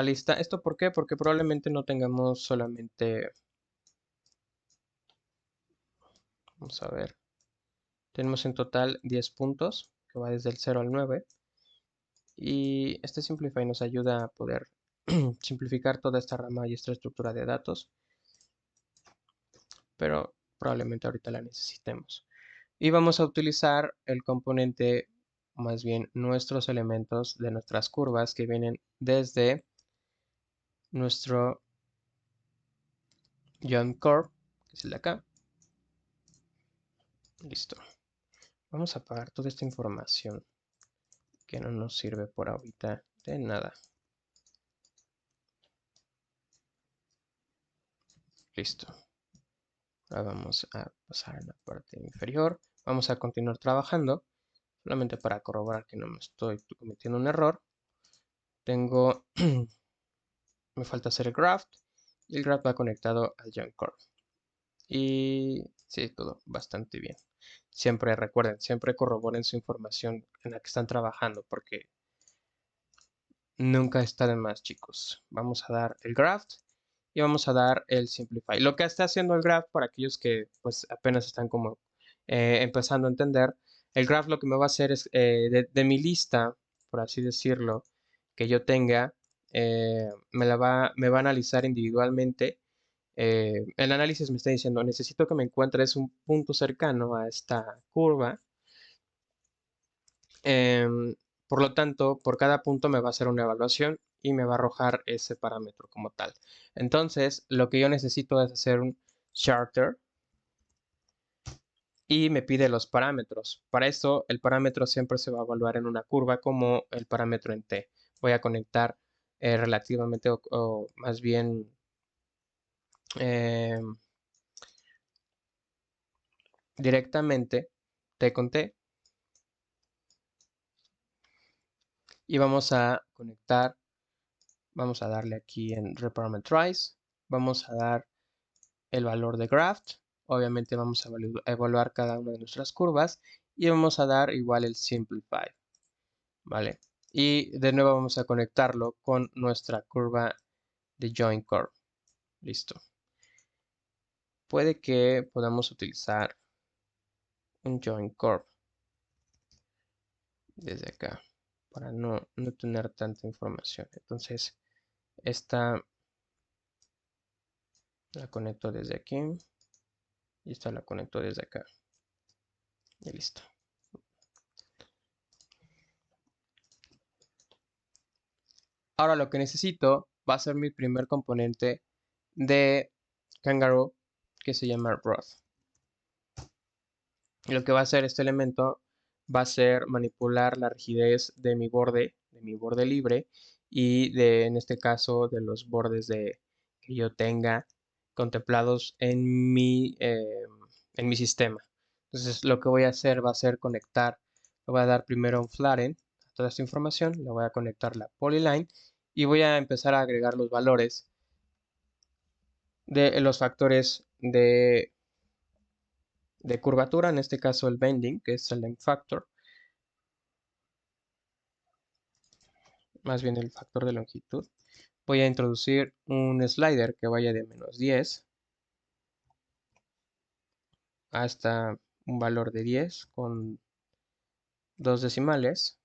lista. ¿Esto por qué? Porque probablemente no tengamos solamente, vamos a ver, tenemos en total 10 puntos, que va desde el 0 al 9. Y este simplify nos ayuda a poder simplificar toda esta rama y esta estructura de datos, pero probablemente ahorita la necesitemos. Y vamos a utilizar el componente, más bien nuestros elementos de nuestras curvas que vienen desde nuestro Join Curve, que es el de acá. Listo. Vamos a apagar toda esta información que no nos sirve por ahorita de nada. Listo. Ahora vamos a pasar a la parte inferior. Vamos a continuar trabajando. Solamente para corroborar que no me estoy cometiendo un error. Tengo, me falta hacer el graph. Y el graph va conectado al Join Curve. Y sí, todo bastante bien. Siempre recuerden, siempre corroboren su información en la que están trabajando porque nunca está de más, chicos. Vamos a dar el graph y vamos a dar el simplify. Lo que está haciendo el graph para aquellos que pues apenas están como empezando a entender, el graph lo que me va a hacer es de mi lista, por así decirlo, que yo tenga, me va a analizar individualmente. El análisis me está diciendo, necesito que me encuentres un punto cercano a esta curva. Em, por lo tanto, por cada punto me va a hacer una evaluación y me va a arrojar ese parámetro como tal. Entonces, lo que yo necesito es hacer un charter y me pide los parámetros. Para eso, el parámetro siempre se va a evaluar en una curva como el parámetro en T. Voy a conectar relativamente o más bien em, directamente T con T y vamos a conectar, vamos a darle aquí en reparameterize, vamos a dar el valor de graph, obviamente vamos a evaluar cada una de nuestras curvas y vamos a dar igual el simplify, ¿vale? Y de nuevo vamos a conectarlo con nuestra curva de join curve, listo. Puede que podamos utilizar un join curve desde acá para no tener tanta información. Entonces, esta la conecto desde aquí y esta la conecto desde acá y listo. Ahora lo que necesito va a ser mi primer componente de Kangaroo, que se llama Rough. Y lo que va a hacer este elemento va a ser manipular la rigidez de mi borde libre y en este caso, de los bordes que yo tenga contemplados en mi sistema. Entonces, lo que voy a hacer va a ser conectar, le voy a dar primero un flatten a toda esta información, le voy a conectar la polyline y voy a empezar a agregar los valores de los factores de curvatura, en este caso el bending, que es el length factor, más bien el factor de longitud. Voy a introducir un slider que vaya de -10 hasta un valor de 10 con 2 decimales.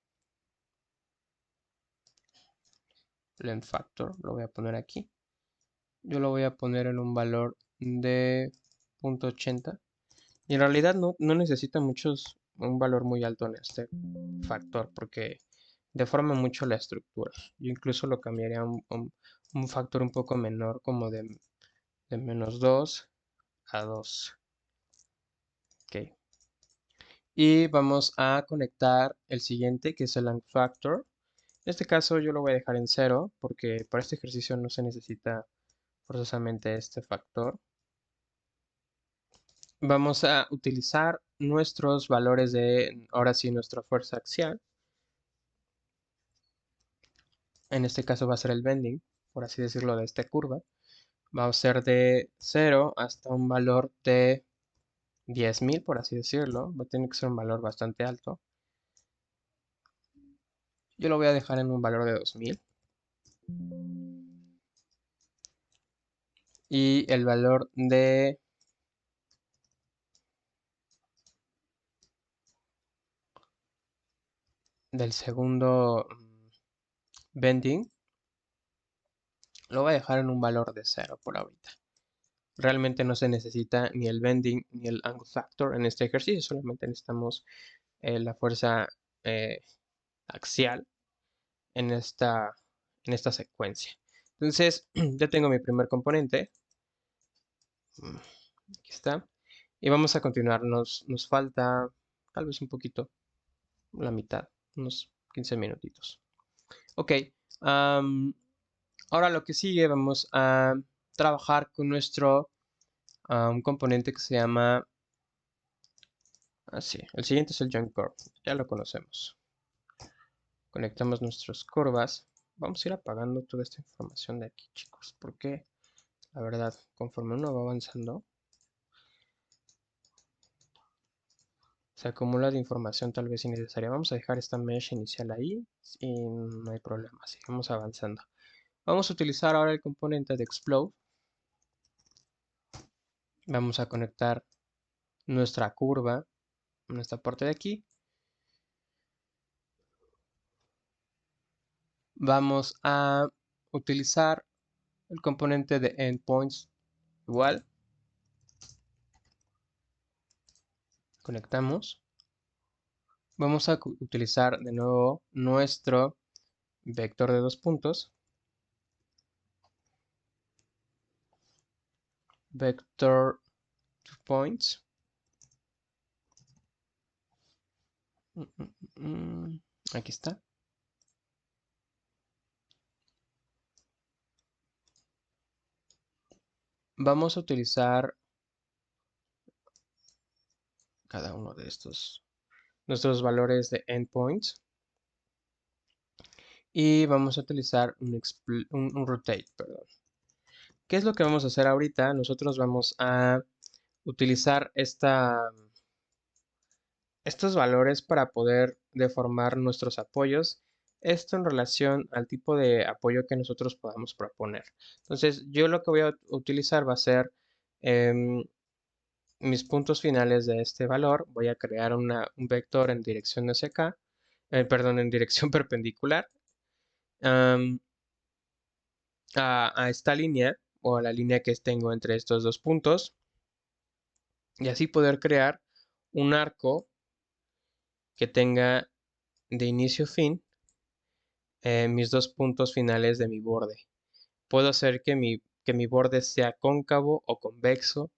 Length factor lo voy a poner aquí. Yo lo voy a poner en un valor de 0.80. Y en realidad no necesita un valor muy alto en este factor porque deforma mucho la estructura. Yo incluso lo cambiaría a un factor un poco menor, como de -2 a 2. Ok. Y vamos a conectar el siguiente, que es el length factor. En este caso yo lo voy a dejar en 0 porque para este ejercicio no se necesita forzosamente este factor. Vamos a utilizar nuestros valores ahora sí, nuestra fuerza axial. En este caso va a ser el bending, por así decirlo, de esta curva. Va a ser de 0 hasta un valor de 10.000, por así decirlo. Va a tener que ser un valor bastante alto. Yo lo voy a dejar en un valor de 2000. Y el valor del segundo bending lo voy a dejar en un valor de 0 por ahorita. Realmente no se necesita ni el bending ni el angle factor en este ejercicio, solamente necesitamos la fuerza axial en esta secuencia. Entonces, ya tengo mi primer componente. Aquí está. Y vamos a continuar. Nos falta tal vez un poquito, la mitad, unos 15 minutitos. Ok. Ahora lo que sigue, vamos a trabajar con nuestro un componente que se llama así. El siguiente es el joint curve. Ya lo conocemos. Conectamos nuestras curvas. Vamos a ir apagando toda esta información de aquí, chicos, porque la verdad, conforme uno va avanzando, se acumula de información tal vez innecesaria. Vamos a dejar esta mesh inicial ahí y no hay problema. Sigamos avanzando. Vamos a utilizar ahora el componente de explode. Vamos a conectar nuestra curva en esta parte de aquí. Vamos a utilizar el componente de endpoints igual. Conectamos. Vamos a utilizar de nuevo nuestro vector de 2 puntos. Vector 2 points. Aquí está. Vamos a utilizar cada uno de nuestros valores de endpoints. Y vamos a utilizar un rotate, perdón. ¿Qué es lo que vamos a hacer ahorita? Nosotros vamos a utilizar estos valores para poder deformar nuestros apoyos. Esto en relación al tipo de apoyo que nosotros podamos proponer. Entonces, yo lo que voy a utilizar va a ser mis puntos finales de este valor. Voy a crear un vector en dirección hacia acá, perdón, en dirección perpendicular a esta línea o a la línea que tengo entre estos dos puntos y así poder crear un arco que tenga de inicio a fin mis dos puntos finales de mi borde. Puedo hacer que mi borde sea cóncavo o convexo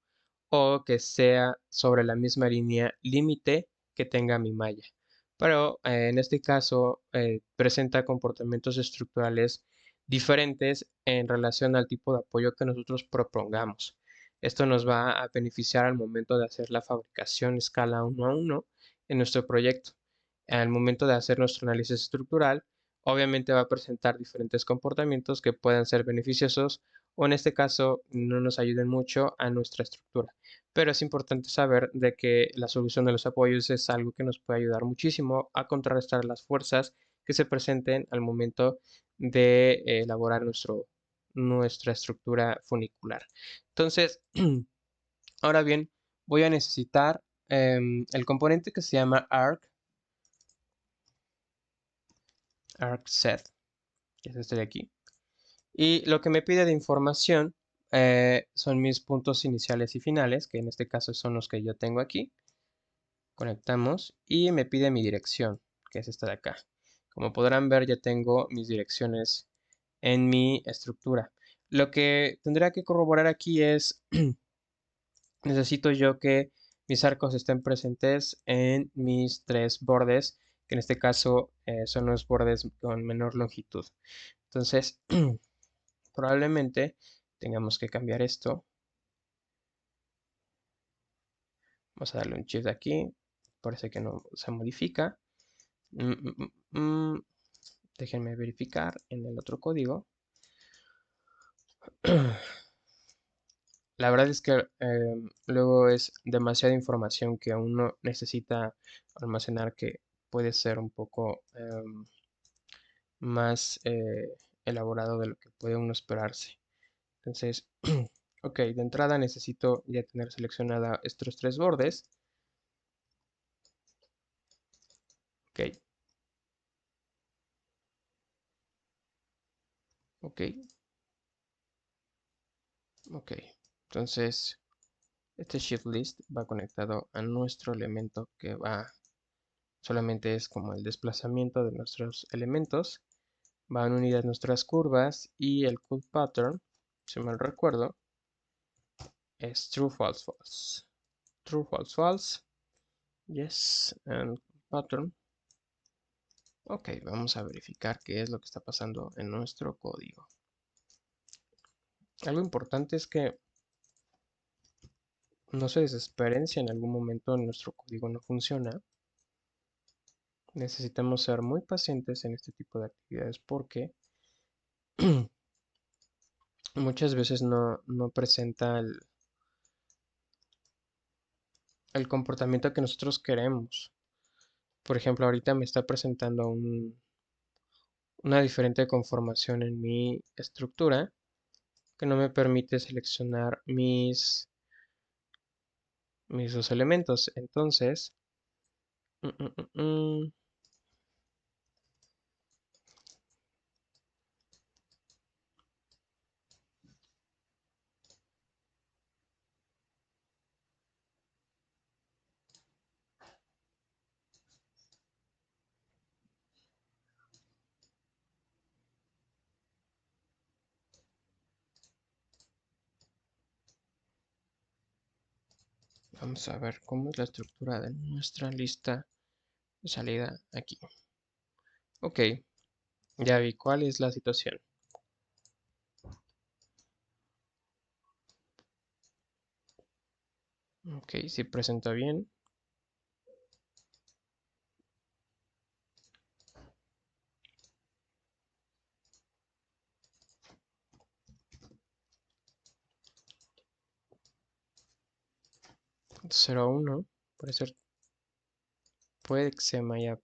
o que sea sobre la misma línea límite que tenga mi malla. Pero en este caso presenta comportamientos estructurales diferentes en relación al tipo de apoyo que nosotros propongamos. Esto nos va a beneficiar al momento de hacer la fabricación escala 1 a 1 en nuestro proyecto. Al momento de hacer nuestro análisis estructural, obviamente va a presentar diferentes comportamientos que puedan ser beneficiosos o en este caso no nos ayuden mucho a nuestra estructura. Pero es importante saber de que la solución de los apoyos es algo que nos puede ayudar muchísimo a contrarrestar las fuerzas que se presenten al momento de elaborar nuestra estructura funicular. Entonces, ahora bien, voy a necesitar el componente que se llama arc set, que es este de aquí. Y lo que me pide de información son mis puntos iniciales y finales, que en este caso son los que yo tengo aquí. Conectamos y me pide mi dirección, que es esta de acá. Como podrán ver, ya tengo mis direcciones en mi estructura. Lo que tendría que corroborar aquí es, necesito yo que mis arcos estén presentes en mis tres bordes, que en este caso son los bordes con menor longitud. Entonces, probablemente tengamos que cambiar esto. Vamos a darle un shift aquí. Parece que no se modifica. Mm, mm, mm, mm. Déjenme verificar en el otro código. La verdad es que luego es demasiada información que uno necesita almacenar que puede ser un poco más elaborado de lo que puede uno esperarse. Entonces, ok, de entrada necesito ya tener seleccionada estos tres bordes. Ok, ok, ok. Entonces, este shift list va conectado a nuestro elemento que va, solamente es como el desplazamiento de nuestros elementos. Van unidas nuestras curvas y el cut pattern, si mal recuerdo, es true, false, false. True, false, false. Yes, and pattern. Ok, vamos a verificar qué es lo que está pasando en nuestro código. Algo importante es que no se desesperen si en algún momento nuestro código no funciona. Necesitamos ser muy pacientes en este tipo de actividades porque muchas veces no presenta el comportamiento que nosotros queremos. Por ejemplo, ahorita me está presentando una diferente conformación en mi estructura que no me permite seleccionar mis dos elementos. Entonces, mm, mm, mm, mm, vamos a ver cómo es la estructura de nuestra lista de salida aquí. Ok, ya vi cuál es la situación. Ok, si presenta bien. 0,1. Por eso puede que se me haya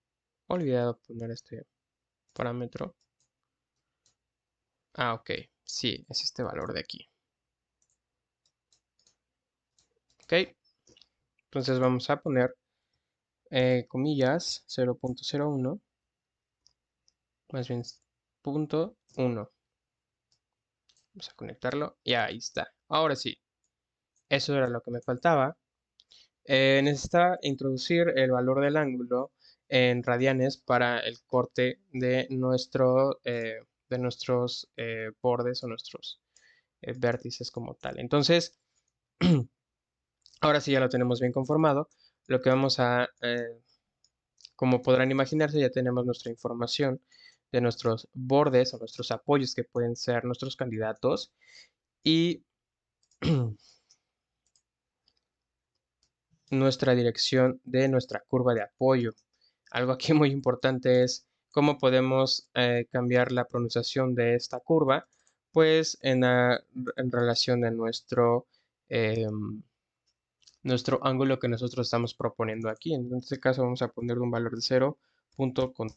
olvidado poner este parámetro. Ah, ok. Sí, es este valor de aquí. Ok. Entonces vamos a poner comillas 0.01, más bien punto 1. Vamos a conectarlo y ahí está. Ahora sí, eso era lo que me faltaba. Necesitaba introducir el valor del ángulo en radianes para el corte de nuestros bordes o nuestros vértices como tal. Entonces, Ahora sí ya lo tenemos bien conformado. Lo que vamos a, como podrán imaginarse, ya tenemos nuestra información de nuestros bordes o nuestros apoyos que pueden ser nuestros candidatos y nuestra dirección de nuestra curva de apoyo. Algo aquí muy importante es cómo podemos cambiar la pronunciación de esta curva, pues en relación a nuestro ángulo que nosotros estamos proponiendo aquí. En este caso vamos a poner un valor de 0 punto con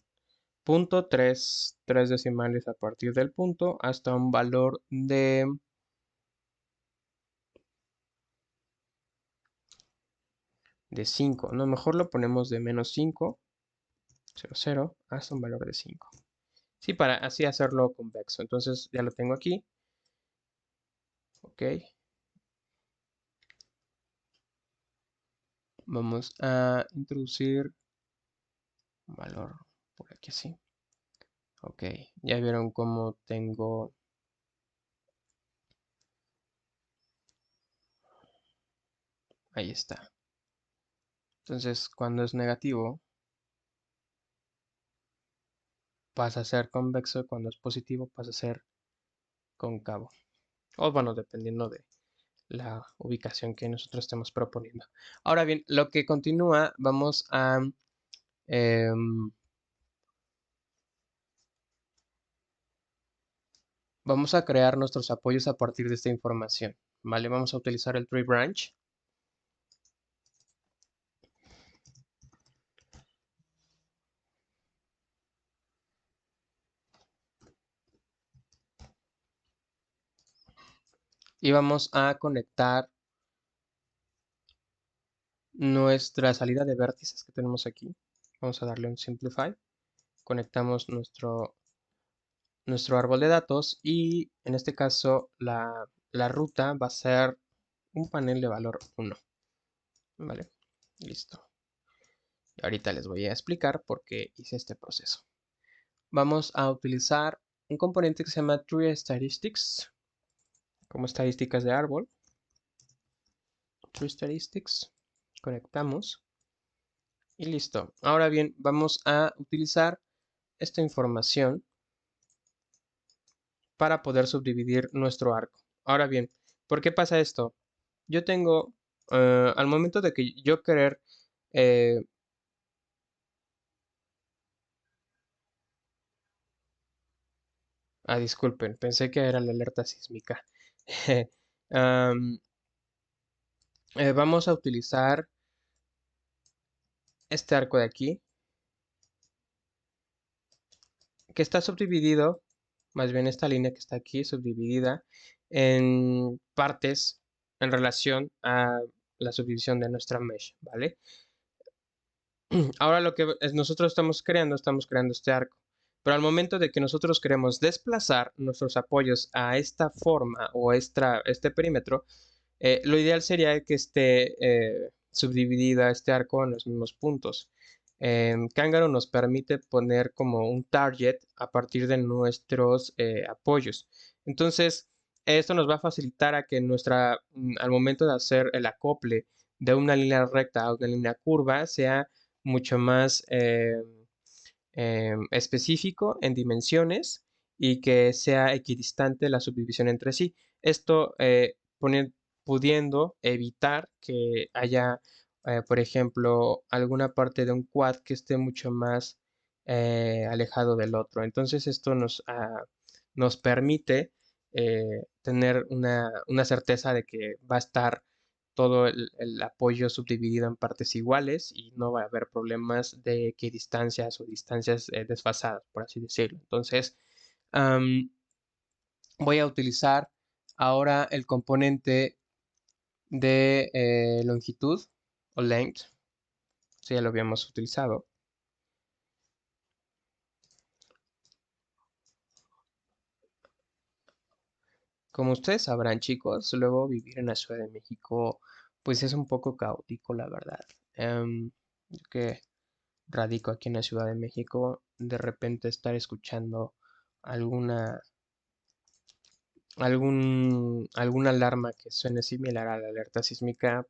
punto 3 decimales a partir del punto hasta un valor de 5. No, mejor lo ponemos de menos 5, 0, 0, hasta un valor de 5. Sí, para así hacerlo convexo. Entonces ya lo tengo aquí. Ok. Vamos a introducir un valor por aquí así. Ok. Ya vieron cómo tengo. Ahí está. Entonces, cuando es negativo, pasa a ser convexo. Cuando es positivo, pasa a ser cóncavo. O bueno, dependiendo de la ubicación que nosotros estemos proponiendo. Ahora bien, lo que continúa, em, vamos a crear nuestros apoyos a partir de esta información. ¿Vale? Vamos a utilizar el tree branch. Y vamos a conectar nuestra salida de vértices que tenemos aquí. Vamos a darle un simplify. Conectamos nuestro árbol de datos y en este caso la ruta va a ser un panel de valor 1. ¿Vale? Listo. Y ahorita les voy a explicar por qué hice este proceso. Vamos a utilizar un componente que se llama Tree Statistics, como estadísticas de árbol. Tree Statistics. Conectamos. Y listo. Ahora bien, vamos a utilizar esta información para poder subdividir nuestro arco. Ahora bien, ¿por qué pasa esto? Yo tengo, al momento de que yo querer, eh, disculpen, pensé que era la alerta sísmica. Am, vamos a utilizar este arco de aquí, que está subdividido, más bien esta línea que está aquí, subdividida en partes en relación a la subdivisión de nuestra mesh, ¿vale? Ahora lo que nosotros estamos creando este arco. Pero al momento de que nosotros queremos desplazar nuestros apoyos a esta forma o este perímetro, lo ideal sería que esté subdividida este arco en los mismos puntos. Kangaroo nos permite poner como un target a partir de nuestros apoyos. Entonces, esto nos va a facilitar a que al momento de hacer el acople de una línea recta a una línea curva, sea mucho más específico en dimensiones y que sea equidistante la subdivisión entre sí. Esto pudiendo evitar que haya, por ejemplo, alguna parte de un quad que esté mucho más alejado del otro. Entonces esto nos permite tener una certeza de que va a estar todo el apoyo subdividido en partes iguales y no va a haber problemas de equidistancias o distancias desfasadas, por así decirlo. Entonces, am, voy a utilizar ahora el componente de longitud o length, si ya lo habíamos utilizado. Como ustedes sabrán, chicos, luego vivir en la Ciudad de México, pues es un poco caótico, la verdad. Yo que radico aquí en la Ciudad de México, de repente estar escuchando alguna, alguna alarma que suene similar a la alerta sísmica,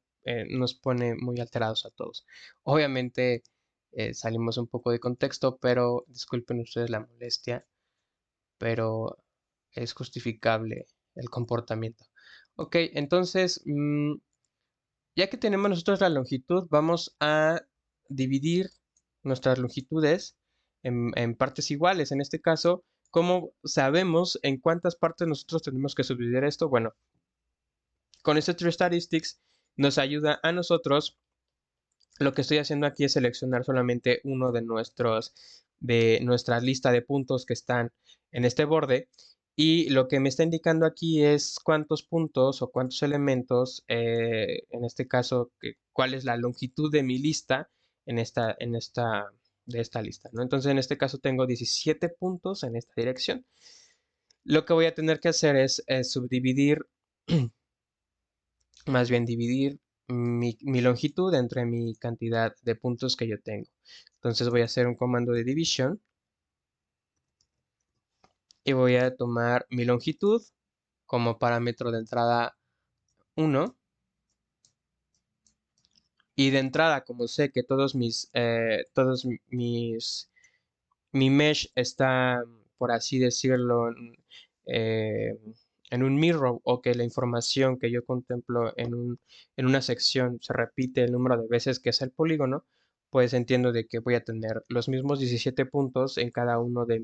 nos pone muy alterados a todos. Obviamente salimos un poco de contexto, pero disculpen ustedes la molestia, pero es justificable el comportamiento. Ok, entonces, ya que tenemos nosotros la longitud, vamos a dividir nuestras longitudes en partes iguales. En este caso, ¿cómo sabemos en cuántas partes nosotros tenemos que subdividir esto? Bueno, con este True Statistics nos ayuda a nosotros. Lo que estoy haciendo aquí es seleccionar solamente uno de nuestra lista de puntos que están en este borde, y lo que me está indicando aquí es cuántos puntos o cuántos elementos, en este caso, cuál es la longitud de mi lista de esta lista, ¿no? Entonces, en este caso tengo 17 puntos en esta dirección. Lo que voy a tener que hacer es subdividir, más bien dividir mi longitud entre mi cantidad de puntos que yo tengo. Entonces voy a hacer un comando de division y voy a tomar mi longitud como parámetro de entrada 1, y de entrada, como sé que mi mesh está, por así decirlo, eh, en un mirror, o que la información que yo contemplo en una sección se repite el número de veces que es el polígono, pues entiendo de que voy a tener los mismos 17 puntos en cada uno de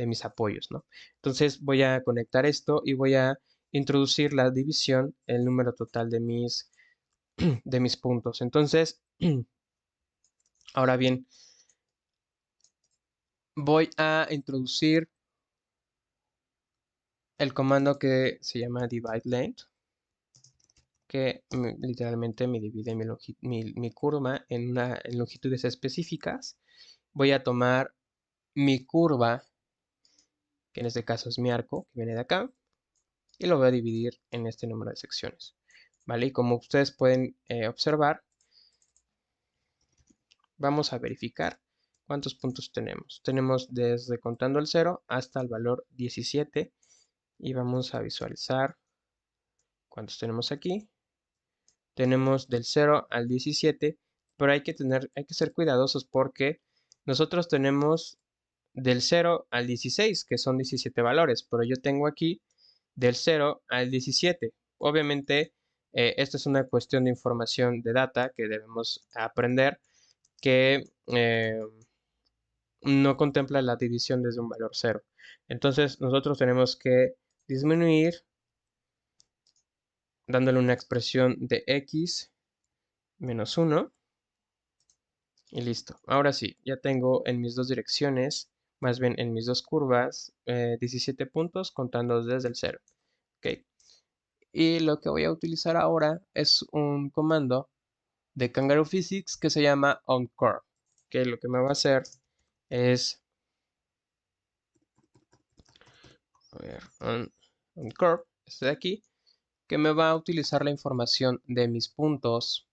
mis apoyos, ¿no? Entonces voy a conectar esto y voy a introducir la división, el número total de mis puntos. Entonces, ahora bien, voy a introducir el comando que se llama divide length, que literalmente me divide mi curva en longitudes específicas. Voy a tomar mi curva, que en este caso es mi arco, que viene de acá, y lo voy a dividir en este número de secciones, ¿vale? Y como ustedes pueden observar, vamos a verificar cuántos puntos tenemos. Tenemos desde contando el 0 hasta el valor 17, y vamos a visualizar cuántos tenemos aquí. Tenemos del 0 al 17, pero hay que ser cuidadosos porque nosotros tenemos del 0 al 16, que son 17 valores, pero yo tengo aquí del 0 al 17. Obviamente, esta es una cuestión de información de data que debemos aprender, que no contempla la división desde un valor 0. Entonces, nosotros tenemos que disminuir dándole una expresión de x menos 1. Y listo. Ahora sí, ya tengo en mis dos direcciones, más bien en mis dos curvas, 17 puntos contando desde el 0. Ok. Y lo que voy a utilizar ahora es un comando de Kangaroo Physics que se llama onCurve. Que lo que me va a hacer es, a ver, onCurve, este de aquí, que me va a utilizar la información de mis puntos,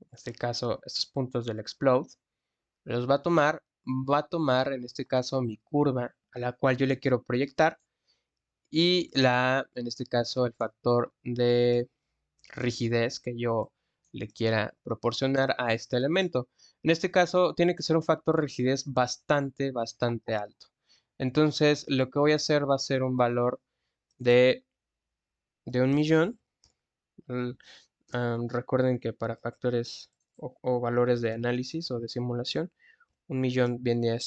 en este caso estos puntos del explode, los va a tomar en este caso mi curva a la cual yo le quiero proyectar, y en este caso el factor de rigidez que yo le quiera proporcionar a este elemento. En este caso tiene que ser un factor de rigidez bastante alto. Entonces lo que voy a hacer va a ser un valor de, de 1.000.000. Recuerden que para factores o valores de análisis o de simulación, 1.000.000 vendría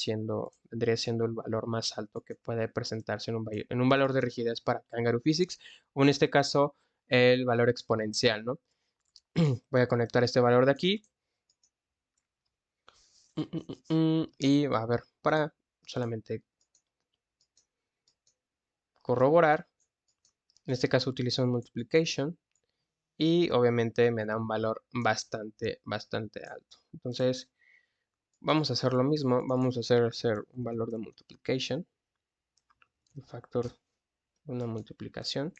siendo el valor más alto que puede presentarse en un valor de rigidez para Kangaroo Physics, o en este caso el valor exponencial, ¿no? Voy a conectar este valor de aquí. Y va a ver, para solamente corroborar, en este caso utilizo un multiplication, y obviamente me da un valor bastante alto. Entonces, vamos a hacer lo mismo, vamos a hacer un valor de multiplication, un factor de una multiplicación.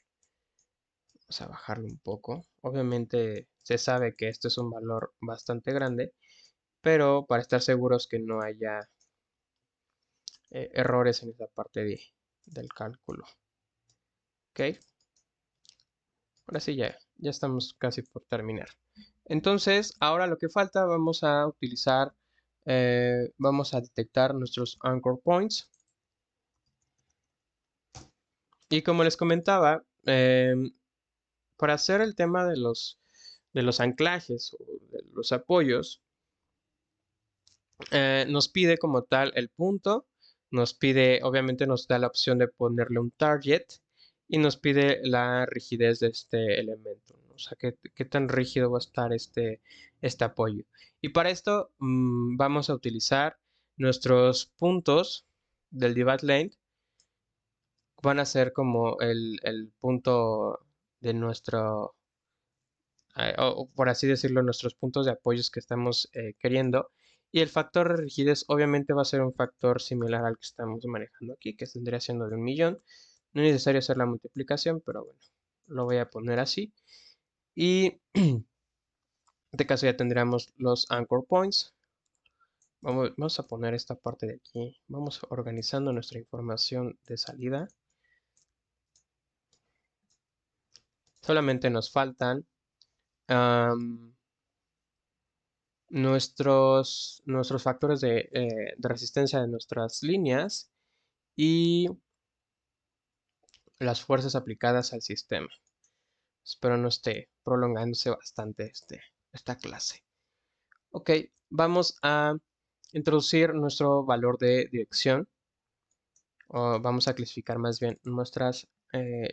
Vamos a bajarlo un poco. Obviamente se sabe que esto es un valor bastante grande, pero para estar seguros que no haya errores en esta parte del cálculo. ¿Ok? Ahora sí, ya estamos casi por terminar. Entonces, ahora lo que falta, vamos a utilizar, vamos a detectar nuestros anchor points. Y como les comentaba, para hacer el tema de los anclajes o de los apoyos, nos pide como tal el punto, nos pide, obviamente nos da la opción de ponerle un target y nos pide la rigidez de este elemento, ¿no? O sea, qué tan rígido va a estar este apoyo. Y para esto vamos a utilizar nuestros puntos del divide length, van a ser como el punto de nuestro, o por así decirlo, nuestros puntos de apoyos que estamos queriendo. Y el factor de rigidez obviamente va a ser un factor similar al que estamos manejando aquí, que tendría siendo de 1.000.000. No es necesario hacer la multiplicación, pero bueno, lo voy a poner así. Y en este caso ya tendríamos los anchor points. Vamos a poner esta parte de aquí. Vamos organizando nuestra información de salida. Solamente nos faltan nuestros factores de resistencia de nuestras líneas y las fuerzas aplicadas al sistema. Espero no esté prolongándose bastante esta clase. Ok, vamos a introducir nuestro valor de dirección. O vamos a clasificar más bien nuestras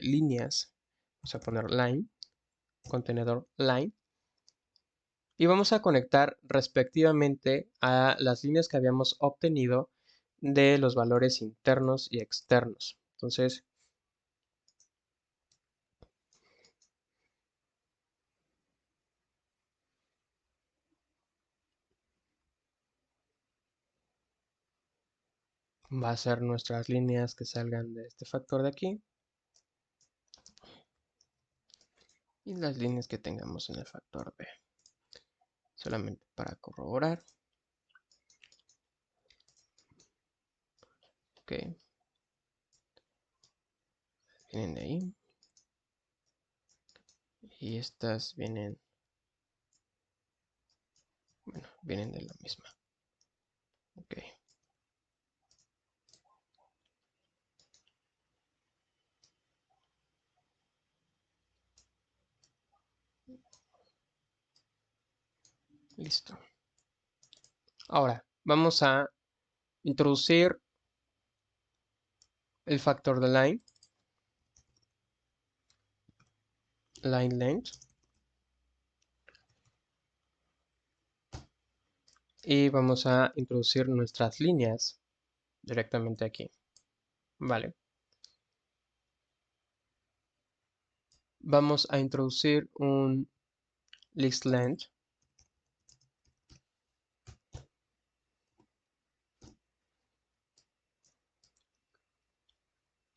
líneas. Vamos a poner line, contenedor line. Y vamos a conectar respectivamente a las líneas que habíamos obtenido de los valores internos y externos. Entonces, va a ser nuestras líneas que salgan de este factor de aquí y las líneas que tengamos en el factor B. Solamente para corroborar. Ok. Vienen de ahí. Y estas vienen, bueno, vienen de la misma. Ok. Listo. Ahora, vamos a introducir el factor de line length. Y vamos a introducir nuestras líneas directamente aquí. Vale. Vamos a introducir un list length.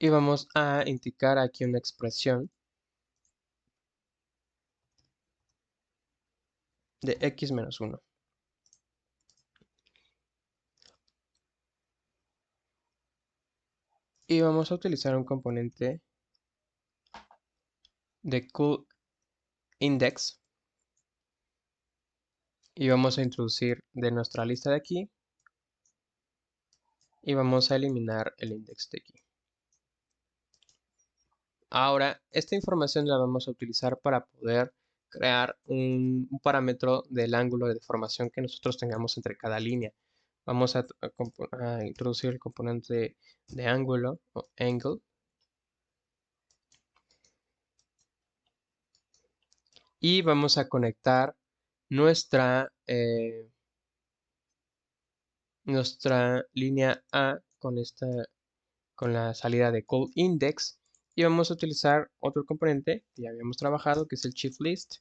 Y vamos a indicar aquí una expresión de x menos 1. Y vamos a utilizar un componente de coolIndex. Y vamos a introducir de nuestra lista de aquí. Y vamos a eliminar el index de aquí. Ahora, esta información la vamos a utilizar para poder crear un parámetro del ángulo de deformación que nosotros tengamos entre cada línea. Vamos a introducir el componente de ángulo o angle. Y vamos a conectar nuestra línea A con la salida de coolIndex. Y vamos a utilizar otro componente que ya habíamos trabajado, que es el shift-list.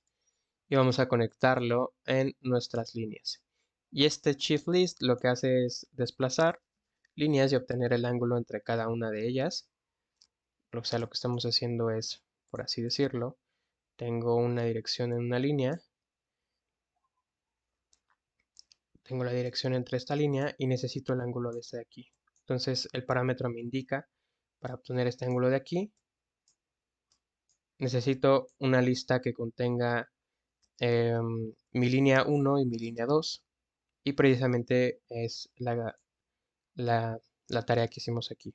Y vamos a conectarlo en nuestras líneas. Y este shift-list lo que hace es desplazar líneas y obtener el ángulo entre cada una de ellas. O sea, lo que estamos haciendo es, por así decirlo, tengo una dirección en una línea, tengo la dirección entre esta línea y necesito el ángulo de este de aquí. Entonces el parámetro me indica para obtener este ángulo de aquí, necesito una lista que contenga mi línea 1 y mi línea 2 y precisamente es la tarea que hicimos aquí.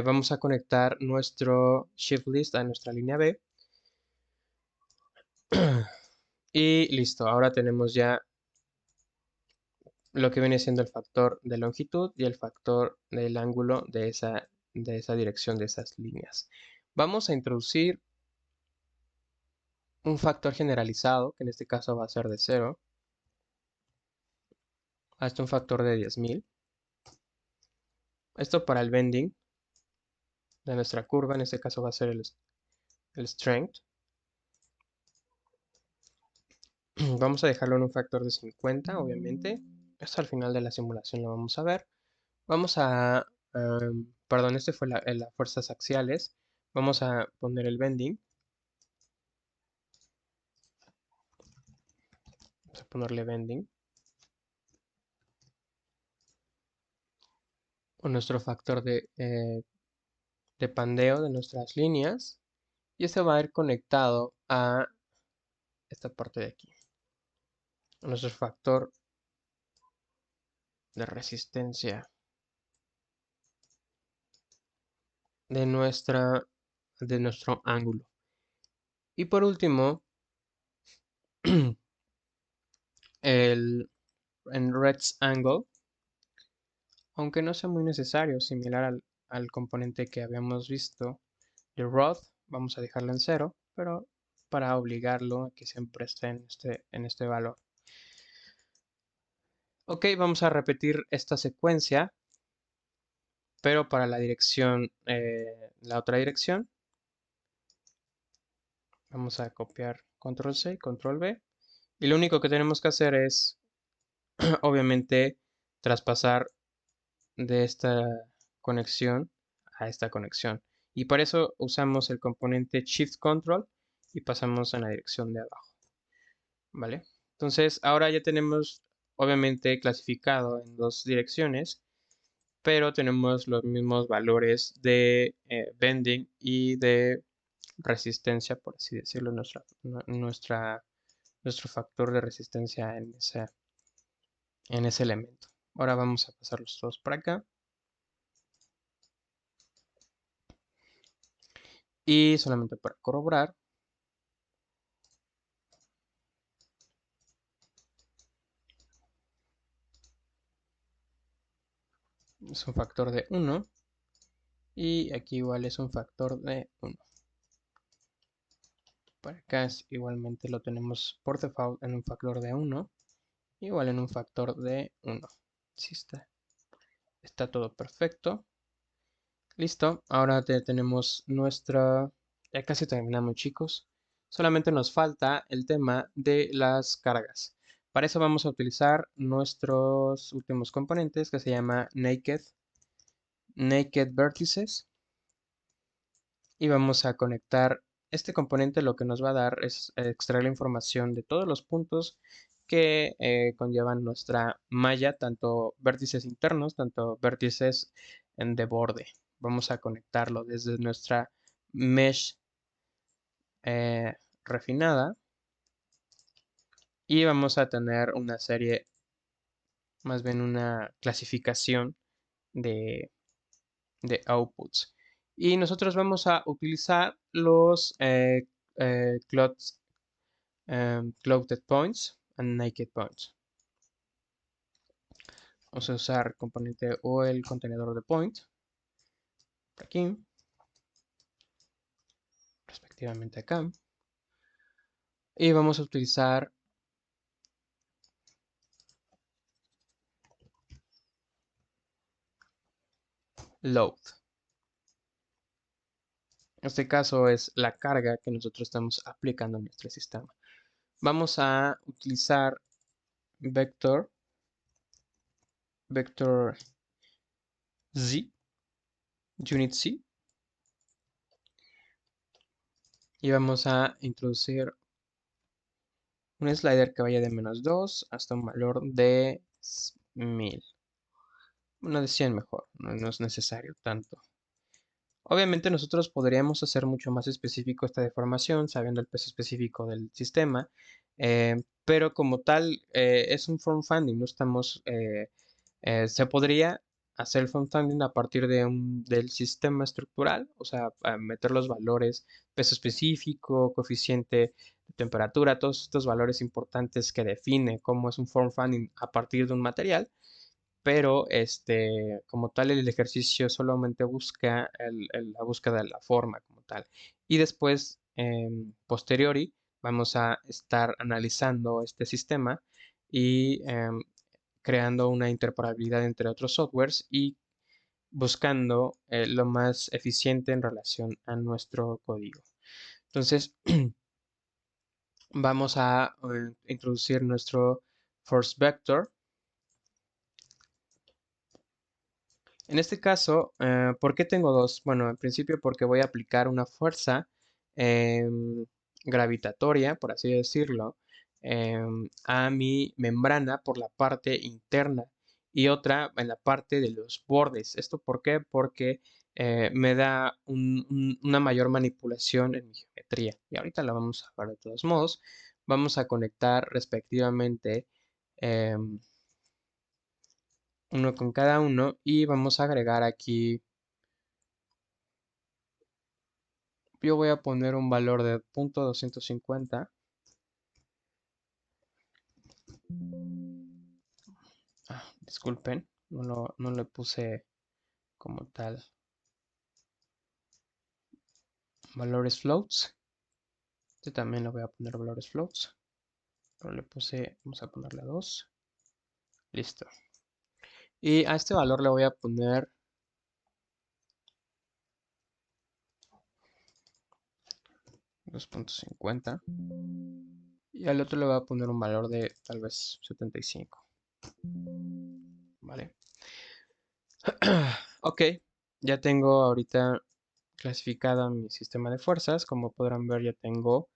Vamos a conectar nuestro shift list a nuestra línea B y listo, ahora tenemos ya lo que viene siendo el factor de longitud y el factor del ángulo de esa dirección de esas líneas. Vamos a introducir un factor generalizado, que en este caso va a ser de 0, hasta un factor de 10.000. Esto para el bending de nuestra curva, en este caso va a ser el strength. Vamos a dejarlo en un factor de 50, obviamente. Esto al final de la simulación lo vamos a ver. Vamos a, perdón, este fue las fuerzas axiales. Vamos a poner el bending. Vamos a ponerle bending. Con nuestro factor de pandeo de nuestras líneas. Y este va a ir conectado a esta parte de aquí. Nuestro factor de resistencia de nuestro ángulo. Y por último, el Red's angle, aunque no sea muy necesario, similar al componente que habíamos visto de Rod, vamos a dejarlo en 0, pero para obligarlo a que siempre esté en este valor. Ok, vamos a repetir esta secuencia, pero para la dirección, la otra dirección. Vamos a copiar control C, control V. Y lo único que tenemos que hacer es, obviamente, traspasar de esta conexión a esta conexión. Y para eso usamos el componente Shift Control y pasamos a la dirección de abajo. ¿Vale? Entonces, ahora ya tenemos, obviamente, clasificado en dos direcciones, pero tenemos los mismos valores de bending y de resistencia, por así decirlo, nuestro factor de resistencia en ese elemento. Ahora vamos a pasarlos todos para acá. Y solamente para corroborar, es un factor de 1 y aquí igual es un factor de 1. Para acá igualmente lo tenemos por default en un factor de 1, igual en un factor de 1. Sí está todo perfecto. Listo, ahora tenemos nuestra... Ya casi terminamos, chicos. Solamente nos falta el tema de las cargas. Para eso vamos a utilizar nuestros últimos componentes que se llama Naked Vertices. Y vamos a conectar este componente. Lo que nos va a dar es extraer la información de todos los puntos que conllevan nuestra malla, tanto vértices internos, tanto vértices de borde. Vamos a conectarlo desde nuestra mesh refinada y vamos a tener una serie, más bien una clasificación de, de outputs. Y nosotros vamos a utilizar los clouded points and naked points. Vamos a usar componente o el contenedor de point aquí, respectivamente acá. Y vamos a utilizar load. En este caso es la carga que nosotros estamos aplicando en nuestro sistema. Vamos a utilizar vector z, unit z, y vamos a introducir un slider que vaya de -2 hasta un valor de 1000. Bueno, de 100 mejor, no es necesario tanto. Obviamente nosotros podríamos hacer mucho más específico esta deformación sabiendo el peso específico del sistema, pero como tal es un form funding, no estamos, se podría hacer el form funding a partir del sistema estructural, o sea, meter los valores, peso específico, coeficiente de temperatura, todos estos valores importantes que define cómo es un form funding a partir de un material, pero como tal el ejercicio solamente busca la búsqueda de la forma como tal. Y después, posteriori, vamos a estar analizando este sistema y creando una interoperabilidad entre otros softwares y buscando lo más eficiente en relación a nuestro código. Entonces, vamos a introducir nuestro force vector. En este caso, ¿por qué tengo dos? Bueno, en principio porque voy a aplicar una fuerza gravitatoria, por así decirlo, a mi membrana por la parte interna y otra en la parte de los bordes. ¿Esto por qué? Porque me da una mayor manipulación en mi geometría. Y ahorita la vamos a ver de todos modos. Vamos a conectar respectivamente em, uno con cada uno y vamos a agregar aquí, yo voy a poner un valor de .250. Disculpen, no le puse como tal valores floats. Yo también le voy a poner valores floats, pero le puse, vamos a ponerle 2. Listo. Y a este valor le voy a poner 2.50 y al otro le voy a poner un valor de tal vez 75. Vale. Ok, ya tengo ahorita clasificada mi sistema de fuerzas. Como podrán ver, ya tengo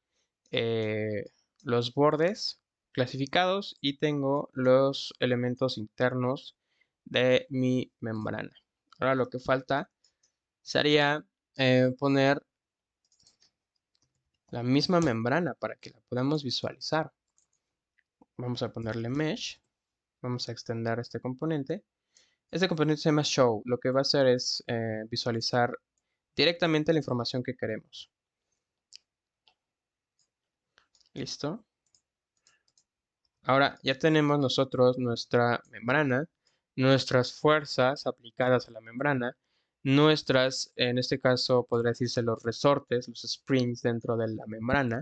eh, los bordes clasificados y tengo los elementos internos de mi membrana. Ahora lo que falta sería poner la misma membrana para que la podamos visualizar. Vamos a ponerle mesh, vamos a extender este componente. Este componente se llama show. Lo que va a hacer es visualizar directamente la información que queremos. Listo. Ahora ya tenemos nosotros nuestra membrana, nuestras fuerzas aplicadas a la membrana, nuestras, en este caso podría decirse los resortes, los springs dentro de la membrana.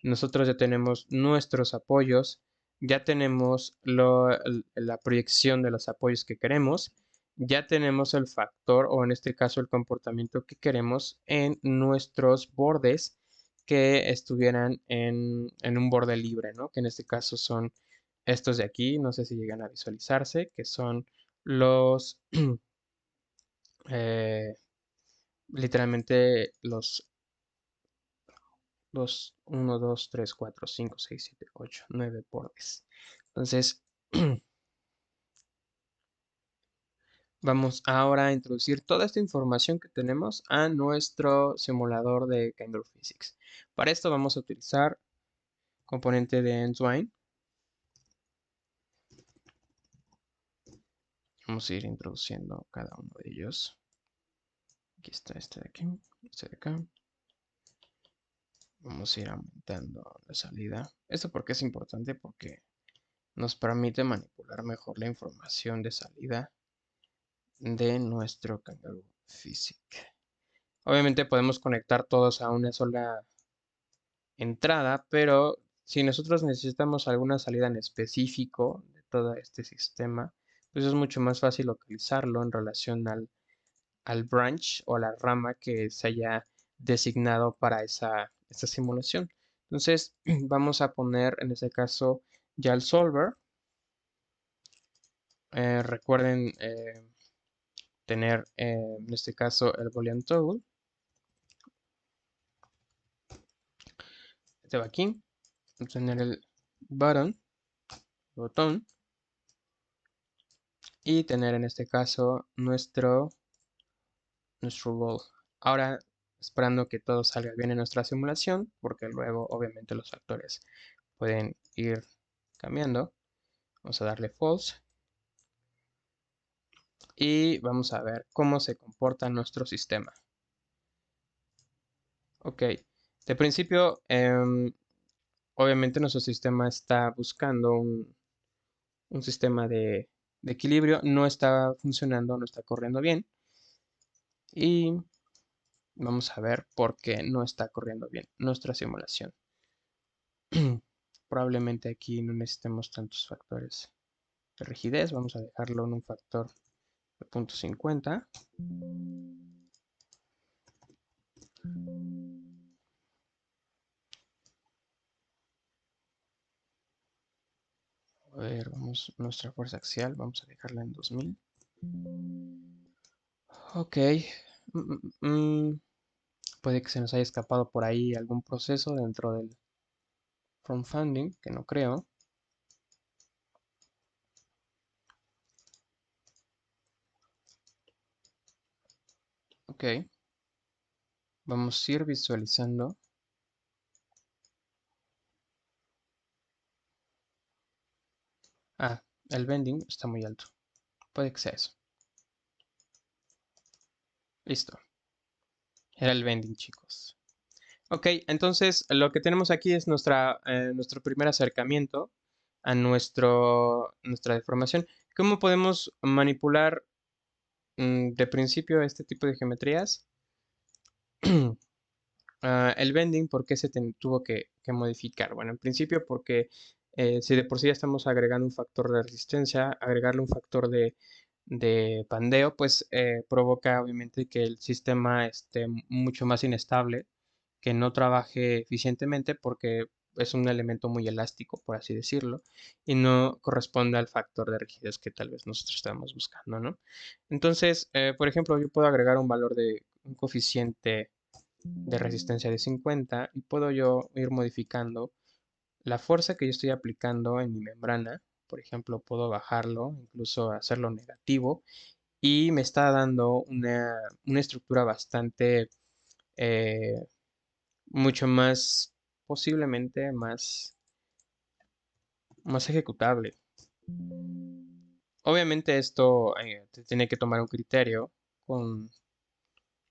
Nosotros ya tenemos nuestros apoyos, ya tenemos la proyección de los apoyos que queremos, ya tenemos el factor o en este caso el comportamiento que queremos en nuestros bordes que estuvieran en un borde libre, ¿no? Que en este caso son estos de aquí, no sé si llegan a visualizarse, que son los, eh, literalmente los 1, 2, 3, 4, 5, 6, 7, 8, 9 bordes. Entonces, vamos ahora a introducir toda esta información que tenemos a nuestro simulador de Kangaroo Physics. Para esto vamos a utilizar componente de Entwine. Vamos a ir introduciendo cada uno de ellos. Aquí está este de aquí, este de acá. Vamos a ir aumentando la salida. Esto porque es importante porque nos permite manipular mejor la información de salida de nuestro Kangaroo Physics. Obviamente podemos conectar todos a una sola entrada, pero si nosotros necesitamos alguna salida en específico de todo este sistema, pues es mucho más fácil localizarlo en relación al branch o a la rama que se haya designado para esa simulación. Entonces vamos a poner en este caso ya el solver. Recuerden tener en este caso el boolean toggle. Este va aquí. Tener el botón y tener en este caso nuestro ball. Ahora, esperando que todo salga bien en nuestra simulación, porque luego obviamente los factores pueden ir cambiando. Vamos a darle false y vamos a ver cómo se comporta nuestro sistema. Ok, de principio, obviamente nuestro sistema está buscando un sistema de equilibrio, no está funcionando, no está corriendo bien. Y vamos a ver por qué no está corriendo bien nuestra simulación. Probablemente aquí no necesitemos tantos factores de rigidez. Vamos a dejarlo en un factor de 0.50. A ver, vamos, nuestra fuerza axial, vamos a dejarla en 2000. Ok. Mm, mm, mm. Puede que se nos haya escapado por ahí algún proceso dentro del from funding, que no creo. Ok. Vamos a ir visualizando. Ah, el bending está muy alto. Puede que sea eso. Listo. Era el bending, chicos. Ok, entonces lo que tenemos aquí es nuestro primer acercamiento a nuestra deformación. ¿Cómo podemos manipular de principio este tipo de geometrías? El bending, ¿por qué se tuvo que modificar? Bueno, en principio porque si de por sí ya estamos agregando un factor de resistencia, agregarle un factor de pandeo, pues provoca obviamente que el sistema esté mucho más inestable, que no trabaje eficientemente porque es un elemento muy elástico, por así decirlo, y no corresponde al factor de rigidez que tal vez nosotros estamos buscando, ¿no? Entonces, por ejemplo, yo puedo agregar un valor de un coeficiente de resistencia de 50 y puedo yo ir modificando la fuerza que yo estoy aplicando en mi membrana. Por ejemplo, puedo bajarlo, incluso hacerlo negativo y me está dando una estructura bastante, eh, mucho más, posiblemente más ejecutable. Obviamente esto tiene que tomar un criterio con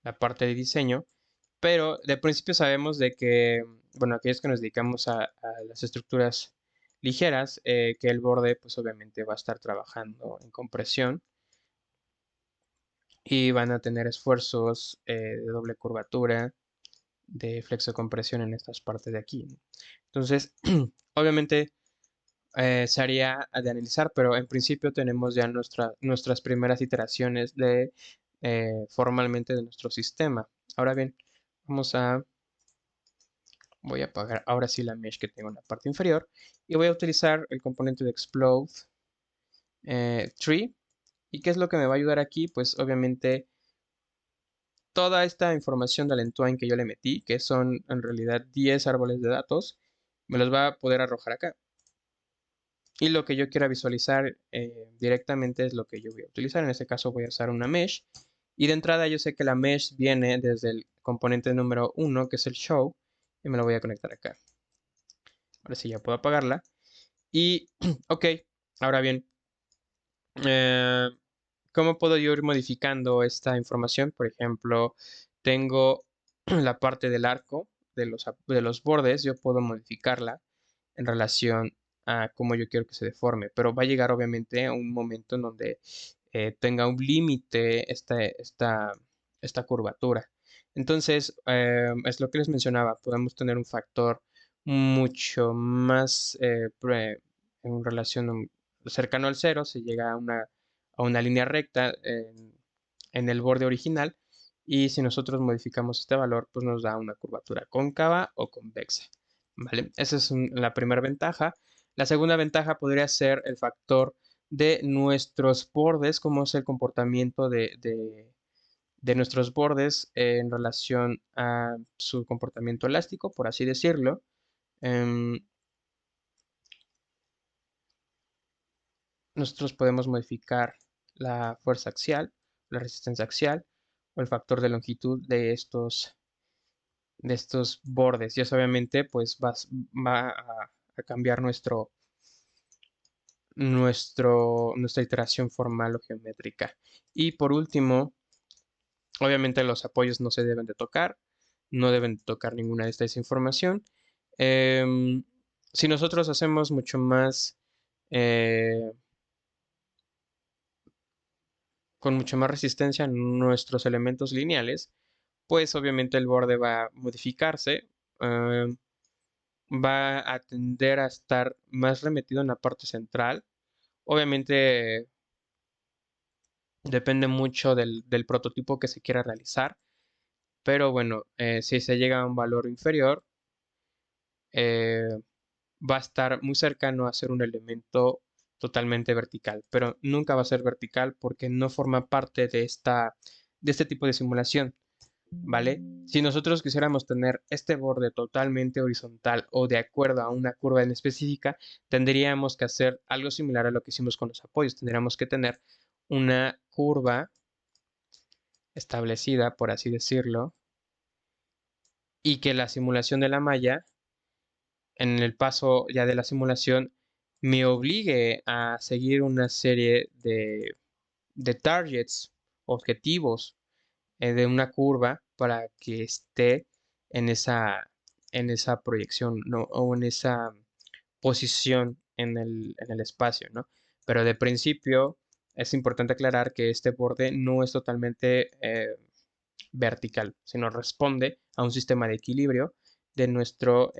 la parte de diseño, pero de principio sabemos de que, bueno, aquellos que nos dedicamos a las estructuras ligeras, que el borde pues obviamente va a estar trabajando en compresión y van a tener esfuerzos de doble curvatura, de flexocompresión en estas partes de aquí. Entonces, obviamente se haría de analizar, pero en principio tenemos ya nuestras primeras iteraciones de formalmente de nuestro sistema. Ahora bien, vamos a voy a apagar ahora sí la mesh que tengo en la parte inferior y voy a utilizar el componente de explode tree. ¿Y qué es lo que me va a ayudar aquí? Pues obviamente toda esta información del entwine que yo le metí, que son en realidad 10 árboles de datos, me los va a poder arrojar acá. Y lo que yo quiera visualizar directamente es lo que yo voy a utilizar. En este caso voy a usar una mesh. Y de entrada yo sé que la mesh viene desde el componente número 1, que es el show, y me lo voy a conectar acá. Ahora sí ya puedo apagarla. Y, ok, ahora bien, eh, ¿cómo puedo yo ir modificando esta información? Por ejemplo, tengo la parte del arco de los bordes, yo puedo modificarla en relación a cómo yo quiero que se deforme, pero va a llegar obviamente a un momento en donde tenga un límite esta curvatura. Entonces, es lo que les mencionaba, podemos tener un factor mucho más en relación cercano al cero, se llega a una línea recta en el borde original y si nosotros modificamos este valor, pues nos da una curvatura cóncava o convexa. ¿Vale? Esa es la primera ventaja. La segunda ventaja podría ser el factor de nuestros bordes, cómo es el comportamiento de nuestros bordes en relación a su comportamiento elástico, por así decirlo. Em, Nosotros podemos modificar la fuerza axial, la resistencia axial, o el factor de longitud de estos bordes. Y eso obviamente pues va a cambiar nuestra iteración formal o geométrica. Y por último, obviamente los apoyos no se deben de tocar, no deben de tocar ninguna de estas información. Em, si nosotros hacemos mucho más, eh, con mucha más resistencia nuestros elementos lineales, pues obviamente el borde va a modificarse, em, va a tender a estar más remetido en la parte central. Obviamente depende mucho del prototipo que se quiera realizar, pero bueno, si se llega a un valor inferior, eh, va a estar muy cercano a ser un elemento totalmente vertical, pero nunca va a ser vertical porque no forma parte de este tipo de simulación, ¿vale? Si nosotros quisiéramos tener este borde totalmente horizontal o de acuerdo a una curva en específica, tendríamos que hacer algo similar a lo que hicimos con los apoyos. Tendríamos que tener una curva establecida, por así decirlo, y que la simulación de la malla, en el paso ya de la simulación, me obligue a seguir una serie de targets, objetivos, de una curva para que esté en en esa proyección, ¿no? O en esa posición en el espacio, ¿no? Pero de principio es importante aclarar que este borde no es totalmente vertical, sino responde a un sistema de equilibrio de nuestro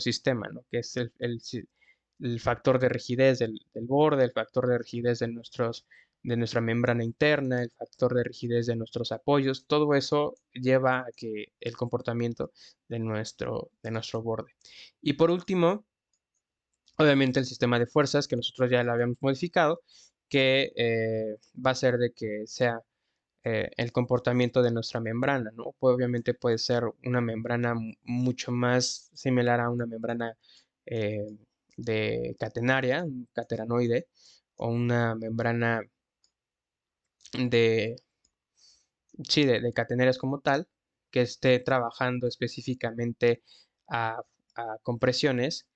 sistema, ¿no? Que es el factor de rigidez del borde, el factor de rigidez de nuestra membrana interna, el factor de rigidez de nuestros apoyos, todo eso lleva a que el comportamiento de nuestro borde. Y por último, obviamente el sistema de fuerzas, que nosotros ya lo habíamos modificado, que va a ser de que sea el comportamiento de nuestra membrana, ¿no? Obviamente puede ser una membrana mucho más similar a una membrana eh, de catenaria, un cateranoide, o una membrana de, sí, de catenarias como tal, que esté trabajando específicamente a, a compresiones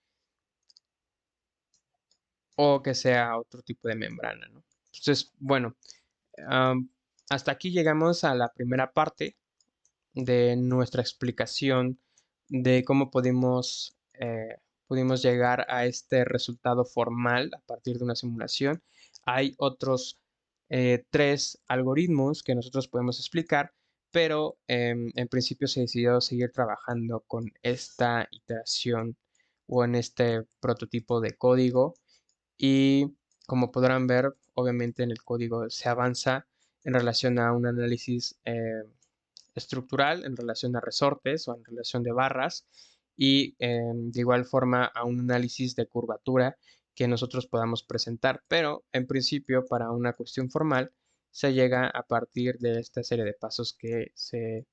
o que sea otro tipo de membrana, ¿no? Entonces, bueno, am, hasta aquí llegamos a la primera parte de nuestra explicación de cómo pudimos llegar a este resultado formal a partir de una simulación. Hay otros tres algoritmos que nosotros podemos explicar, pero en principio se decidió seguir trabajando con esta iteración o en este prototipo de código y como podrán ver, obviamente en el código se avanza en relación a un análisis estructural en relación a resortes o en relación de barras y de igual forma a un análisis de curvatura que nosotros podamos presentar. Pero en principio para una cuestión formal se llega a partir de esta serie de pasos que se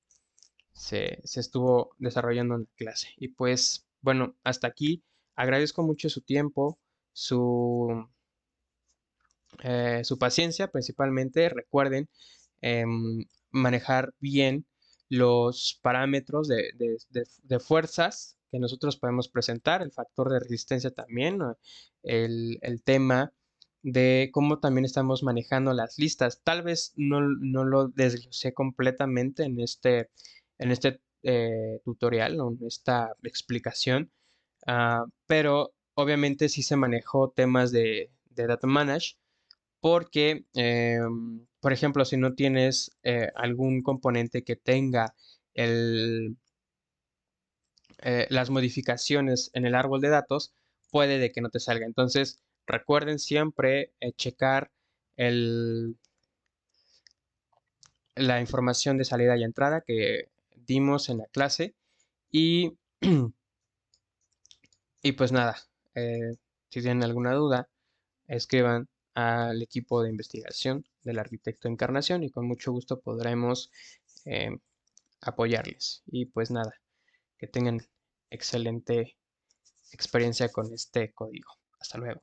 estuvo desarrollando en la clase. Y pues bueno, hasta aquí. Agradezco mucho su tiempo, su, su paciencia principalmente. Recuerden manejar bien los parámetros de fuerzas que nosotros podemos presentar, el factor de resistencia también, ¿no? El tema de cómo también estamos manejando las listas. Tal vez no lo desglosé completamente en este tutorial o en esta explicación, pero obviamente sí se manejó temas de Data Manage porque, por ejemplo, si no tienes algún componente que tenga el, las modificaciones en el árbol de datos, puede de que no te salga. Entonces, recuerden siempre checar el, la información de salida y entrada que dimos en la clase y, y pues nada, si tienen alguna duda, escriban al equipo de investigación del arquitecto Encarnación y con mucho gusto podremos eh, apoyarles. Y pues nada, que tengan excelente experiencia con este código. Hasta luego.